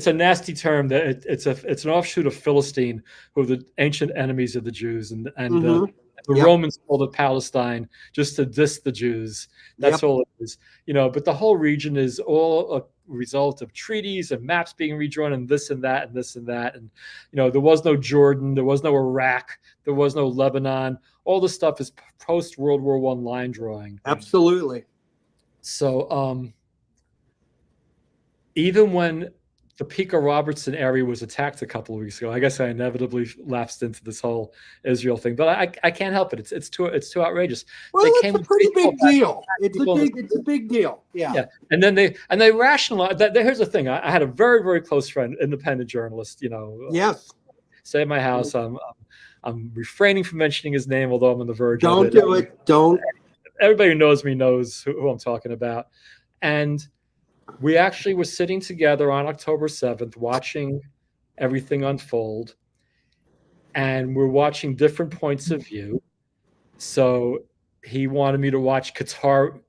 a nasty term that it's an offshoot of Philistine, who are the ancient enemies of the Jews, and the Romans called it Palestine just to diss the Jews. That's all it is, But the whole region is all a result of treaties and maps being redrawn, and this and that and this and that. And there was no Jordan, there was no Iraq, there was no Lebanon. All this stuff is post World War I line drawing. Absolutely. So even when the Pico Robertson area was attacked a couple of weeks ago, I guess I inevitably lapsed into this whole Israel thing, but I can't help it. It's too outrageous. Well, it's a pretty big deal. It's a big deal. Yeah. And then they rationalize that. Here's the thing. I had a very, very close friend, independent journalist. Yes. Stay at my house. I'm refraining from mentioning his name, although I'm on the verge. Don't do it. Don't. Everybody who knows me knows who I'm talking about. And we actually were sitting together on October 7th, watching everything unfold. And we're watching different points of view. So he wanted me to watch Qatari,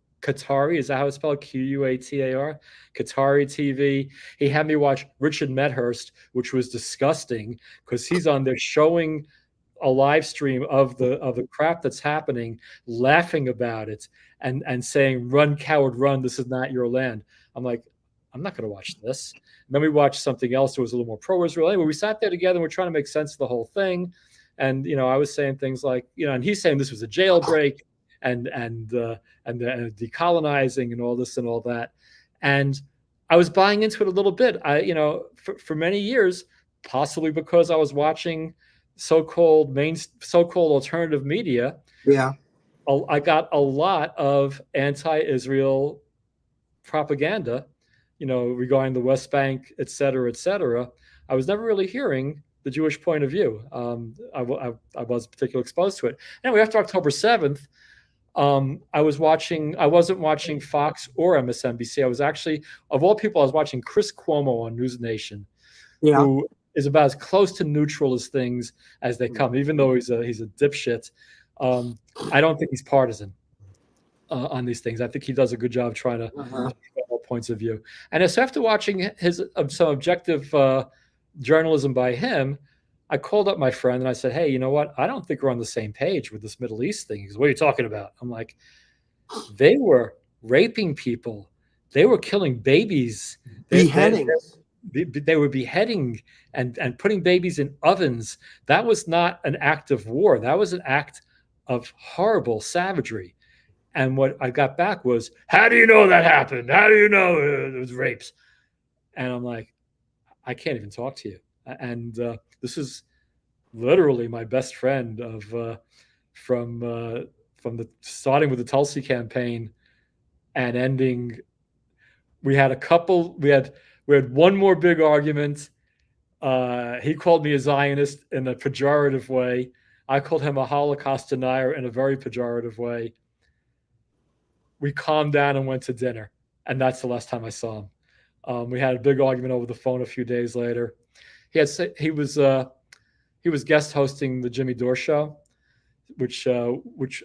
is that how it's spelled? Quatar? Qatari TV. He had me watch Richard Medhurst, which was disgusting because he's on there showing a live stream of the crap that's happening, laughing about it, and saying, "Run, coward, run! This is not your land." I'm like, I'm not going to watch this. And then we watched something else that was a little more pro-Israel. Anyway, we sat there together and we're trying to make sense of the whole thing. And I was saying things like, and he's saying this was a jailbreak and decolonizing and all this and all that. And I was buying into it a little bit. For many years, possibly because I was watching so-called alternative media. Yeah. I got a lot of anti-Israel propaganda, regarding the West Bank, et cetera, et cetera. I was never really hearing the Jewish point of view. I was particularly exposed to it. Anyway, after October 7th, I wasn't watching Fox or MSNBC. I was actually, of all people, I was watching Chris Cuomo on News Nation, who is about as close to neutral as things as they come, even though he's a dipshit. I don't think he's partisan on these things. I think he does a good job trying to get all points of view. And so after watching some objective journalism by him, I called up my friend and I said, hey, you know what? I don't think we're on the same page with this Middle East thing. He goes, what are you talking about? I'm like, they were raping people. They were killing babies. Beheadings. They were beheading and putting babies in ovens. That was not an act of war. That was an act of horrible savagery. And what I got back was, how do you know that happened? How do you know it was rapes? And I'm like, I can't even talk to you. And this is literally my best friend from the starting with the Tulsi campaign and ending. We had one more big argument. He called me a Zionist in a pejorative way. I called him a Holocaust denier in a very pejorative way. We calmed down and went to dinner, and that's the last time I saw him. We had a big argument over the phone a few days later. He was guest hosting the Jimmy Dore show, which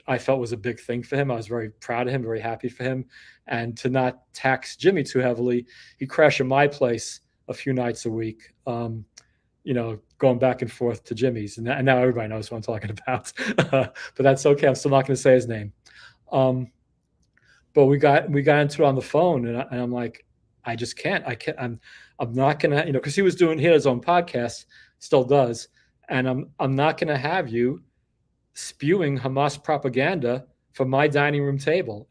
I felt was a big thing for him. I was very proud of him, very happy for him. And to not tax Jimmy too heavily, he crashed at my place a few nights a week, going back and forth to Jimmy's. And now everybody knows what I'm talking about. But that's okay. I'm still not going to say his name. But we got into it on the phone, and I'm like, I just can't. I'm not gonna, because he had his own podcast, still does, and I'm not gonna have you spewing Hamas propaganda from my dining room table.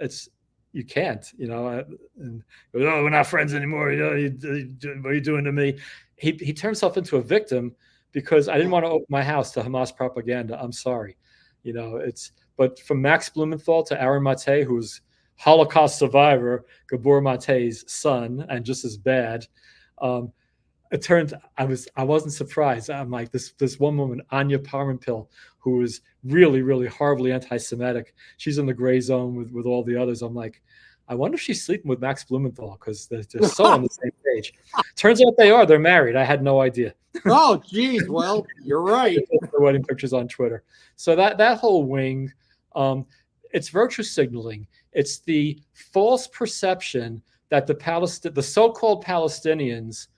You can't, and we're not friends anymore. What are you doing to me? He turned himself into a victim because I didn't want to open my house to Hamas propaganda. I'm sorry, but from Max Blumenthal to Aaron Mate, who's Holocaust survivor, Gabor Mate's son, and just as bad. It turned, I wasn't surprised. I'm like, this one woman, Anya Parmenpil, who was really, really horribly anti-Semitic. She's in the gray zone with all the others. I'm like, I wonder if she's sleeping with Max Blumenthal because they're so on the same page. Turns out they are. They're married. I had no idea. Oh, geez. Well, you're right. The wedding pictures on Twitter. So that whole wing, it's virtue signaling. It's the false perception that the so-called Palestinians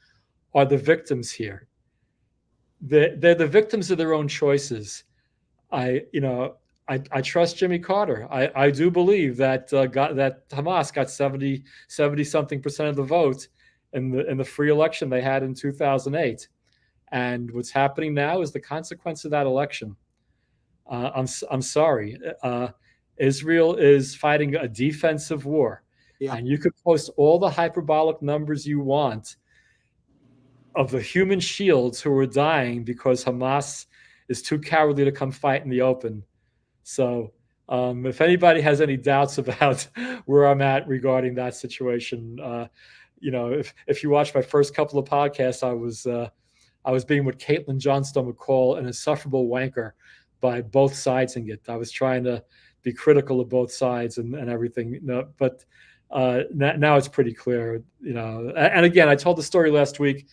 are the victims here. They're the victims of their own choices. I trust Jimmy Carter. I do believe that that Hamas got 70 something % of the vote in the free election they had in 2008. And what's happening now is the consequence of that election. I'm sorry. Israel is fighting a defensive war. Yeah. And you could post all the hyperbolic numbers you want of the human shields who are dying because Hamas is too cowardly to come fight in the open. So if anybody has any doubts about where I'm at regarding that situation, if you watch my first couple of podcasts, I was being what Caitlin Johnstone would call an insufferable wanker by both sides in it. I was trying to be critical of both sides and everything. But now it's pretty clear, And again, I told the story last week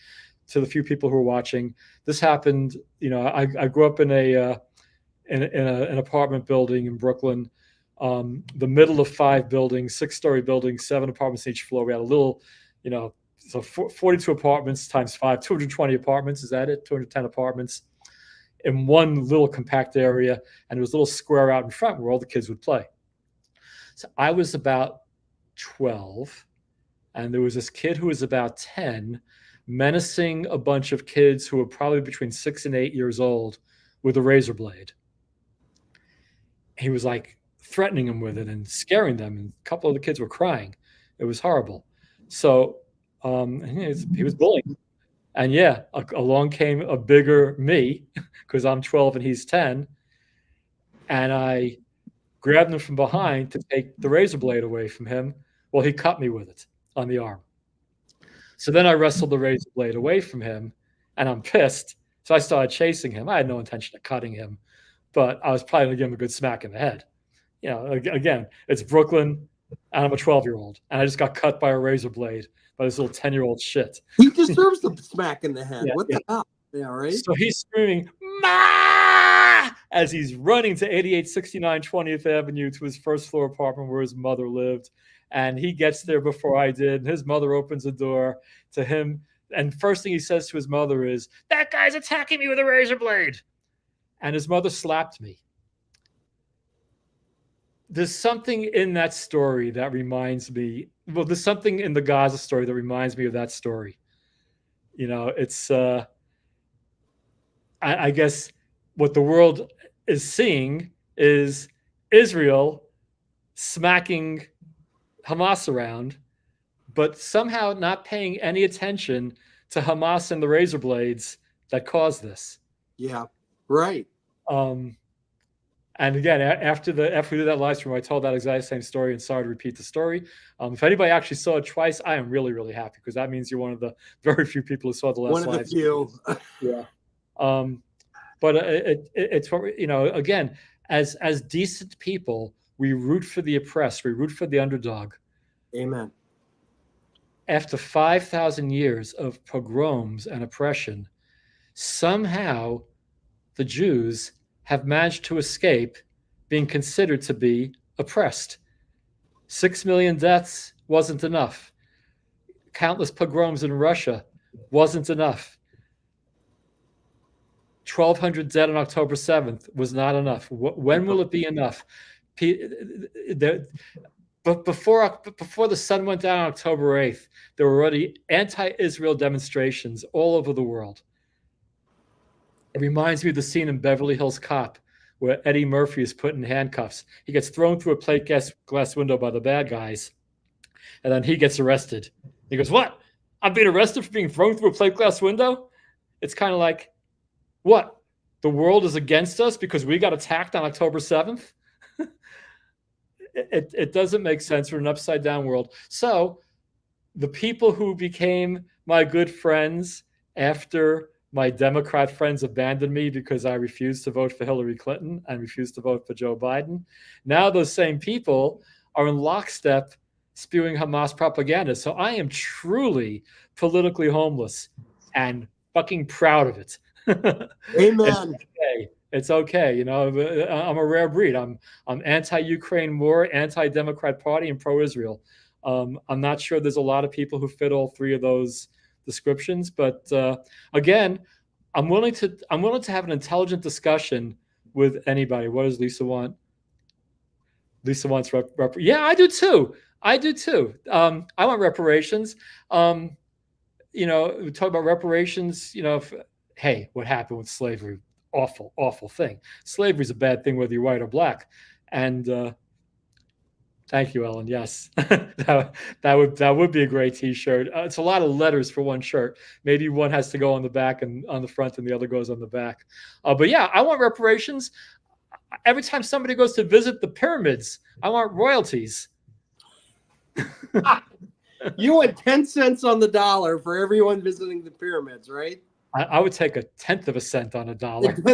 to the few people who were watching. This happened, I grew up in an apartment building in Brooklyn, the middle of 5 buildings, 6-story buildings, 7 apartments on each floor. We had a little, so 42 apartments times 5, 220 apartments. Is that it? 210 apartments in one little compact area, and there was a little square out in front where all the kids would play. So I was about 12, and there was this kid who was about 10 menacing a bunch of kids who were probably between 6 and 8 years old with a razor blade. He was like threatening them with it and scaring them, and a couple of the kids were crying. It was horrible. So he was bullying. And yeah, along came a bigger me because I'm 12 and he's 10. And I grabbed him from behind to take the razor blade away from him. Well, he cut me with it on the arm. So then I wrestled the razor blade away from him, and I'm pissed. So I started chasing him. I had no intention of cutting him, but I was probably going to give him a good smack in the head. You know, again, it's Brooklyn, and I'm a 12-year-old, and I just got cut by a razor blade by this little 10-year-old shit. He deserves the smack in the head. Yeah, What the hell? Yeah, right. So he's screaming, "Ma!" as he's running to 8869 20th Avenue to his first floor apartment where his mother lived. And he gets there before I did. And his mother opens the door to him. And first thing he says to his mother is, "That guy's attacking me with a razor blade." And his mother slapped me. There's something in that story that reminds me, well, there's something in the Gaza story that reminds me of that story. You know, it's, I guess what the world is seeing is Israel smacking Hamas around, but somehow not paying any attention to Hamas and the razor blades that caused this. Yeah, right. And again, after we did that live stream, I told that exact same story, and sorry to repeat the story. If anybody actually saw it twice, I am really, really happy, because that means you're one of the very few people who saw the last live. One of the few. Yeah. But it's what, you know, again, as decent people, we root for the oppressed, we root for the underdog. Amen. After 5,000 years of pogroms and oppression, somehow the Jews have managed to escape being considered to be oppressed. 6 million deaths wasn't enough. Countless pogroms in Russia wasn't enough. 1,200 dead on October 7th was not enough. When will it be enough? But before the sun went down on October 8th, there were already anti-Israel demonstrations all over the world. It reminds me of the scene in Beverly Hills Cop where Eddie Murphy is put in handcuffs. He gets thrown through a plate glass window by the bad guys, and then he gets arrested. He goes, "What? I'm being arrested for being thrown through a plate glass window?" It's kind of like, what? The world is against us because we got attacked on October 7th? It doesn't make sense. We're an upside down world. So the people who became my good friends after my Democrat friends abandoned me because I refused to vote for Hillary Clinton and refused to vote for Joe Biden, now those same people are in lockstep spewing Hamas propaganda. So I am truly politically homeless and fucking proud of it. Amen. It's okay. You know, I'm a rare breed. I'm anti-Ukraine war, anti-Democrat Party, and pro-Israel. I'm not sure there's a lot of people who fit all three of those descriptions, but again, I'm willing to have an intelligent discussion with anybody. What does Lisa want? Lisa wants yeah, I do too. I want reparations. You know, we talk about reparations. You know, hey, what happened with slavery? Awful, awful thing. Slavery is a bad thing, whether you're white or black. And thank you, Ellen. Yes, that would be a great T-shirt. It's a lot of letters for one shirt. Maybe one has to go on the back and on the front, and the other goes on the back. But yeah, I want reparations. Every time somebody goes to visit the pyramids, I want royalties. You want 10 cents on the dollar for everyone visiting the pyramids, right? I would take 1/10 of a cent on a dollar for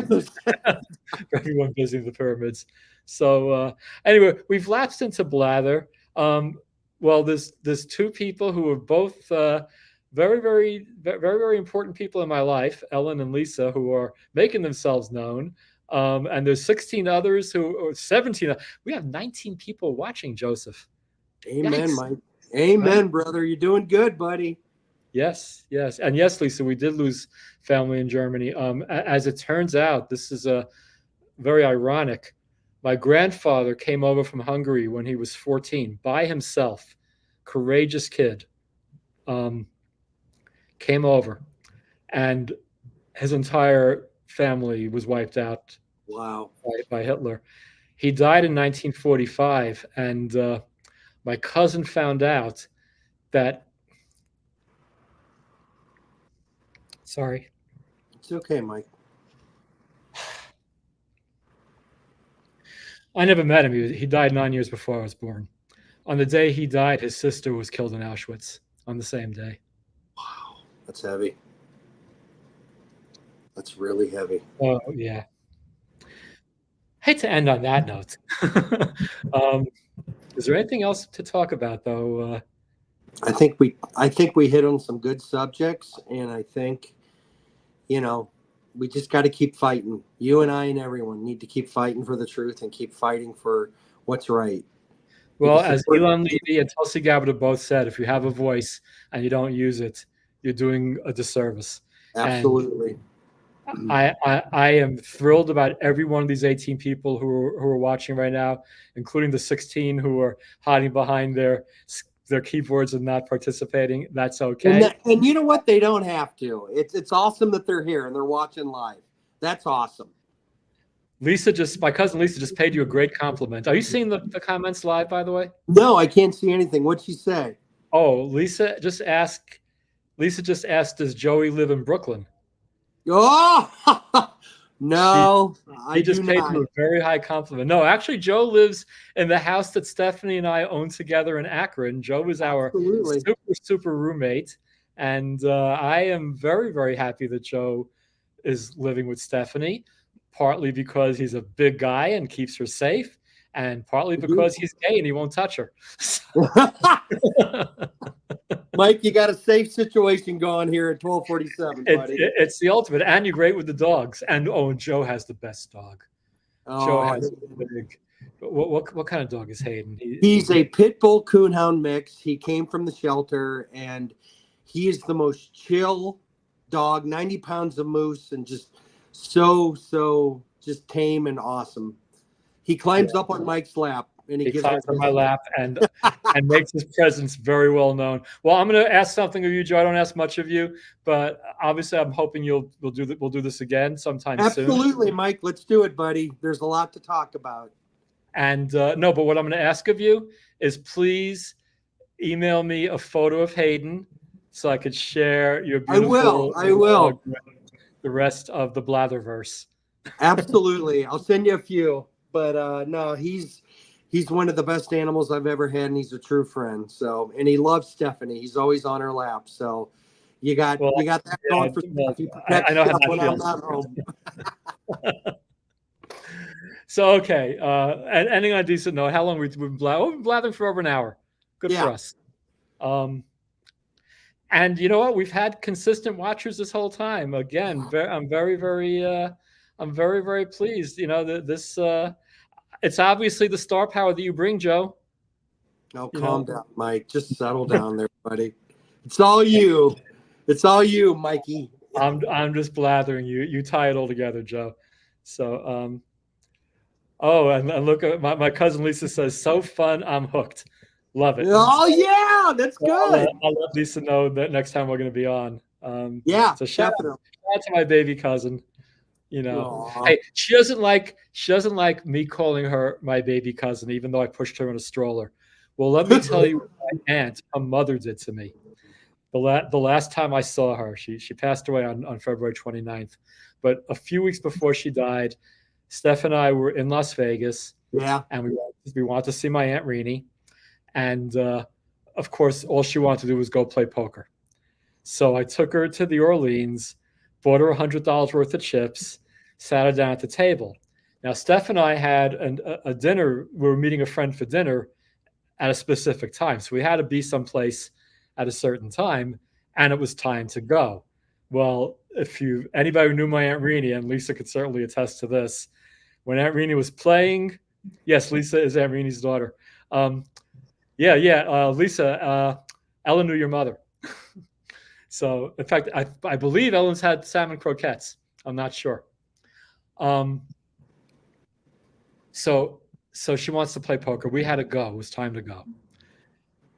everyone visiting the pyramids. So anyway, we've lapsed into Blather. Well, there's two people who are both very, very, very, very important people in my life, Ellen and Lisa, who are making themselves known. And there's 16 others or 17. We have 19 people watching, Joseph. Amen, Yikes. Mike. Amen, right? Brother. You're doing good, buddy. Yes. And yes, Lisa, we did lose family in Germany. As it turns out, this is very ironic. My grandfather came over from Hungary when he was 14 by himself, courageous kid, came over, and his entire family was wiped out. Wow. By Hitler. He died in 1945, and my cousin found out that. Sorry. It's okay, Mike. I never met him. He died 9 years before I was born. On the day he died, his sister was killed in Auschwitz on the same day. Wow, that's heavy. That's really heavy. Oh, yeah. Hate to end on that note. Is there anything else to talk about, though? I think we hit on some good subjects, and I think, we just got to keep fighting. You and I and everyone need to keep fighting for the truth and keep fighting for what's right. Well, as Elon Levy and Tulsi Gabbard have both said, if you have a voice and you don't use it, you're doing a disservice. Absolutely. And I am thrilled about every one of these 18 people who are watching right now, including the 16 who are hiding behind their keyboards and not participating. That's okay. And you know what? They don't have to. It's awesome that they're here and they're watching live. That's awesome. My cousin Lisa just paid you a great compliment. Are you seeing the comments live, by the way? No, I can't see anything. What'd she say? Oh, Lisa just asked, does Joey live in Brooklyn? Oh, no. He just paid you a very high compliment. No, actually, Joe lives in the house that Stephanie and I own together in Akron. Joe is our super roommate. And I am very, very happy that Joe is living with Stephanie, partly because he's a big guy and keeps her safe, and partly because he's gay and he won't touch her. Mike, you got a safe situation going here at 1247, buddy. It's the ultimate. And you're great with the dogs. And Joe has the best dog. Joe has big. What kind of dog is Hayden? He's a pit bull coonhound mix. He came from the shelter, and he is the most chill dog, 90 pounds of moose, and just so just tame and awesome. He climbs up on Mike's lap. And he climbs on my lap and makes his presence very well known. Well, I'm going to ask something of you, Joe. I don't ask much of you, but obviously I'm hoping we'll do this again sometime soon. Absolutely, Mike. Let's do it, buddy. There's a lot to talk about. And no, but what I'm going to ask of you is please email me a photo of Hayden so I could share your beautiful. I will. The rest of the Blatherverse. Absolutely. I'll send you a few. But no, he's one of the best animals I've ever had, and he's a true friend. So, and he loves Stephanie. He's always on her lap. So, you got that going for Stephanie. I know how when that I'm not home. So, okay. And ending on a decent note, how long we've been blathering for over an hour. Good for us. And you know what? We've had consistent watchers this whole time. Again, I'm very, very pleased. This. It's obviously the star power that you bring, Joe. No, calm down, Mike. Just settle down there, buddy. It's all you. It's all you, Mikey. I'm just blathering you. You tie it all together, Joe. So, and look at my cousin Lisa says, so fun. I'm hooked. Love it. Oh yeah, that's good. I'll let Lisa know that next time we're going to be on. So shout out to my baby cousin. Hey, she doesn't like me calling her my baby cousin, even though I pushed her in a stroller. Well, let me tell you what my aunt, a mother, did to me. The last time I saw her, she passed away on February 29th. But a few weeks before she died, Steph and I were in Las Vegas. Yeah. And we wanted to see my Aunt Renee. And of course, all she wanted to do was go play poker. So I took her to the Orleans, bought her $100 worth of chips, sat her down at the table. Now, Steph and I had a dinner. We were meeting a friend for dinner at a specific time. So we had to be someplace at a certain time, and it was time to go. Well, anybody who knew my Aunt Renee, and Lisa could certainly attest to this, when Aunt Renee was playing, yes, Lisa is Aunt Renee's daughter. Lisa, Ellen knew your mother. So, in fact, I believe Ellen's had salmon croquettes. I'm not sure. So she wants to play poker. We had to go. It was time to go.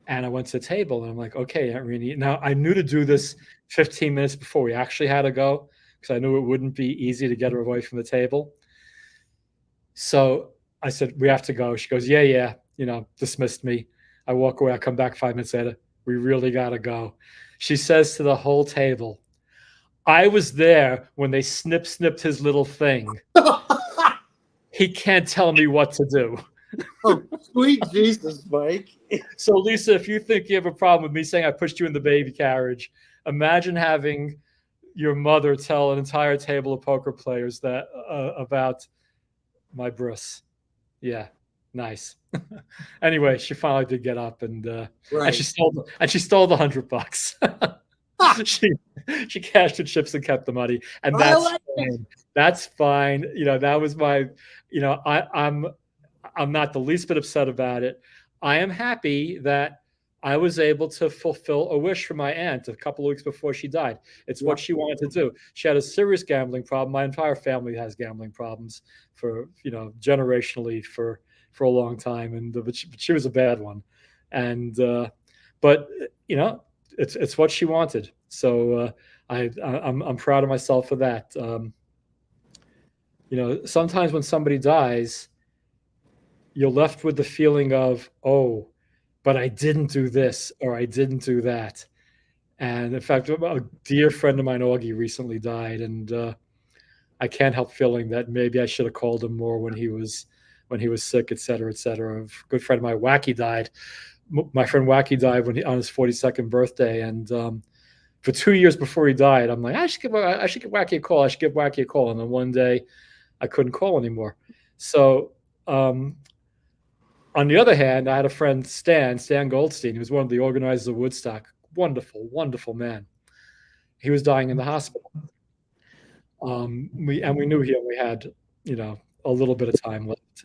And I went to the table, and I'm like, okay, Aunt Renee. Now, I knew to do this 15 minutes before we actually had to go because I knew it wouldn't be easy to get her away from the table. So I said, we have to go. She goes, yeah, dismissed me. I walk away. I come back 5 minutes later. We really got to go. She says to the whole table, I was there when they snipped his little thing. He can't tell me what to do. Oh, sweet Jesus, Mike. So, Lisa, if you think you have a problem with me saying I pushed you in the baby carriage, imagine having, your mother tell an entire table of poker players that about my bris. Yeah, nice. Anyway, she finally did get up, and she stole the $100. she she cashed her chips and kept the money, and that's fine. That's fine. That was my. I'm not the least bit upset about it. I am happy that I was able to fulfill a wish from my aunt a couple of weeks before she died. It's what she wanted to do. She had a serious gambling problem. My entire family has gambling problems for, generationally for a long time. But she was a bad one. And, but it's what she wanted. So I'm proud of myself for that. Sometimes when somebody dies, you're left with the feeling of, oh, but I didn't do this or I didn't do that. And in fact, a dear friend of mine, Augie, recently died, and I can't help feeling that maybe I should have called him more when he was sick, et cetera, et cetera. A good friend of mine, Wacky, died. My friend Wacky died on his 42nd birthday, and for 2 years before he died, I'm like, I should give Wacky a call. I should give Wacky a call. And then one day, I couldn't call anymore. So. On the other hand, I had a friend, Stan Goldstein, who was one of the organizers of Woodstock. Wonderful, wonderful man. He was dying in the hospital. We knew he only had, a little bit of time left.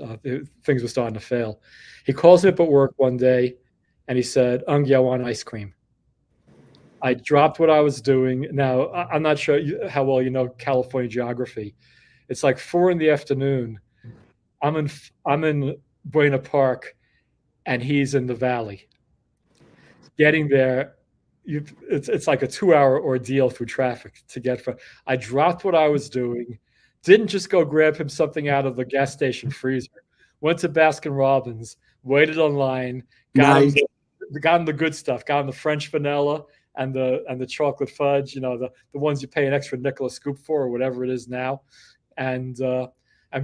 Things were starting to fail. He calls me up at work one day, and he said, Ungi, I want ice cream. I dropped what I was doing. Now, I'm not sure how well you know California geography. It's like 4 p.m. I'm in Buena Park, and he's in the valley. Getting there, it's like a 2-hour ordeal through traffic to get from. I dropped what I was doing, didn't just go grab him something out of the gas station freezer. Went to Baskin Robbins, waited online, got him the good stuff, got him the French vanilla and the chocolate fudge, the ones you pay an extra nickel a scoop for or whatever it is now, and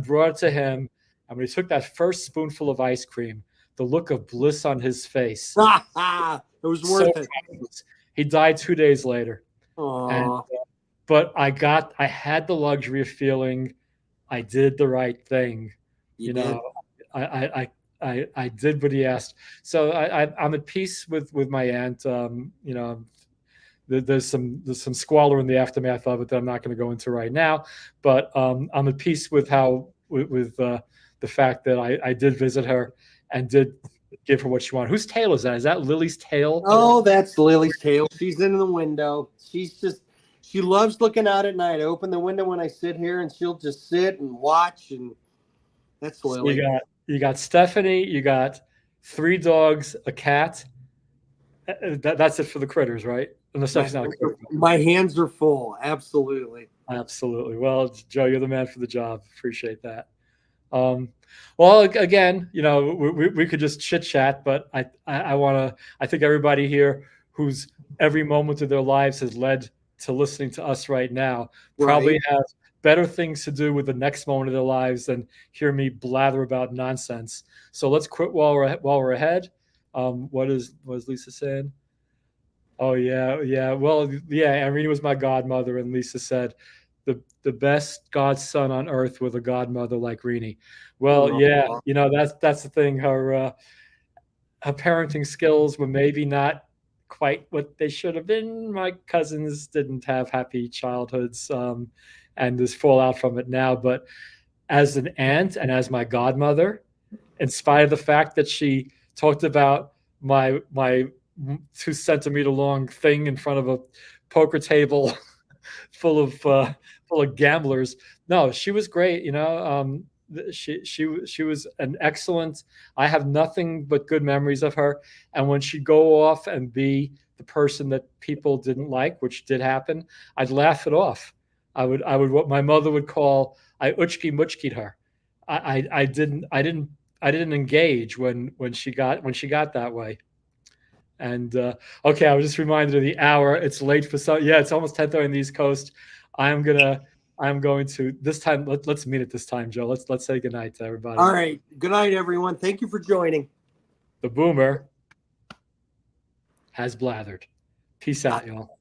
brought it to him. And when he took that first spoonful of ice cream, the look of bliss on his face. It was worth it. He died 2 days later. And, but I had the luxury of feeling I did the right thing. I did what he asked. So I'm at peace with my aunt. There's some squalor in the aftermath of it that I'm not going to go into right now. But I'm at peace with the fact that I did visit her and did give her what she wanted. Whose tail is that? Is that Lily's tail? Oh, that's Lily's tail. She's in the window. She loves looking out at night. I open the window when I sit here, and she'll just sit and watch, and that's Lily. So you got Stephanie, you got 3 dogs, a cat. That's it for the critters, right? Unless Stephanie's not a critter. My hands are full. Absolutely. Absolutely. Well, Joe, you're the man for the job. Appreciate that. Well, again, we could just chit chat, but I think everybody here whose every moment of their lives has led to listening to us right now probably has better things to do with the next moment of their lives than hear me blather about nonsense. So let's quit while we're ahead. What is Lisa saying? Oh yeah. Well, yeah. Irene was my godmother, and Lisa said, the best godson on earth with a godmother like Rini. Well, yeah, that's the thing. Her parenting skills were maybe not quite what they should have been. My cousins didn't have happy childhoods, and there's fallout from it now. But as an aunt and as my godmother, in spite of the fact that she talked about my 2 centimeter long thing in front of a poker table full of gamblers. No, she was great. She was an excellent. I have nothing but good memories of her. And when she'd go off and be the person that people didn't like, which did happen, I'd laugh it off. I would what my mother would call, I uchki muchkied her. I didn't engage when she got that way. And okay, I was just reminded of the hour. It's late for some. Yeah, it's almost 10:30 on the East Coast. I'm going to this time. Let's meet at this time, Joe. Let's say goodnight to everybody. All right. Good night, everyone. Thank you for joining. The Boomer has blathered. Peace out, y'all.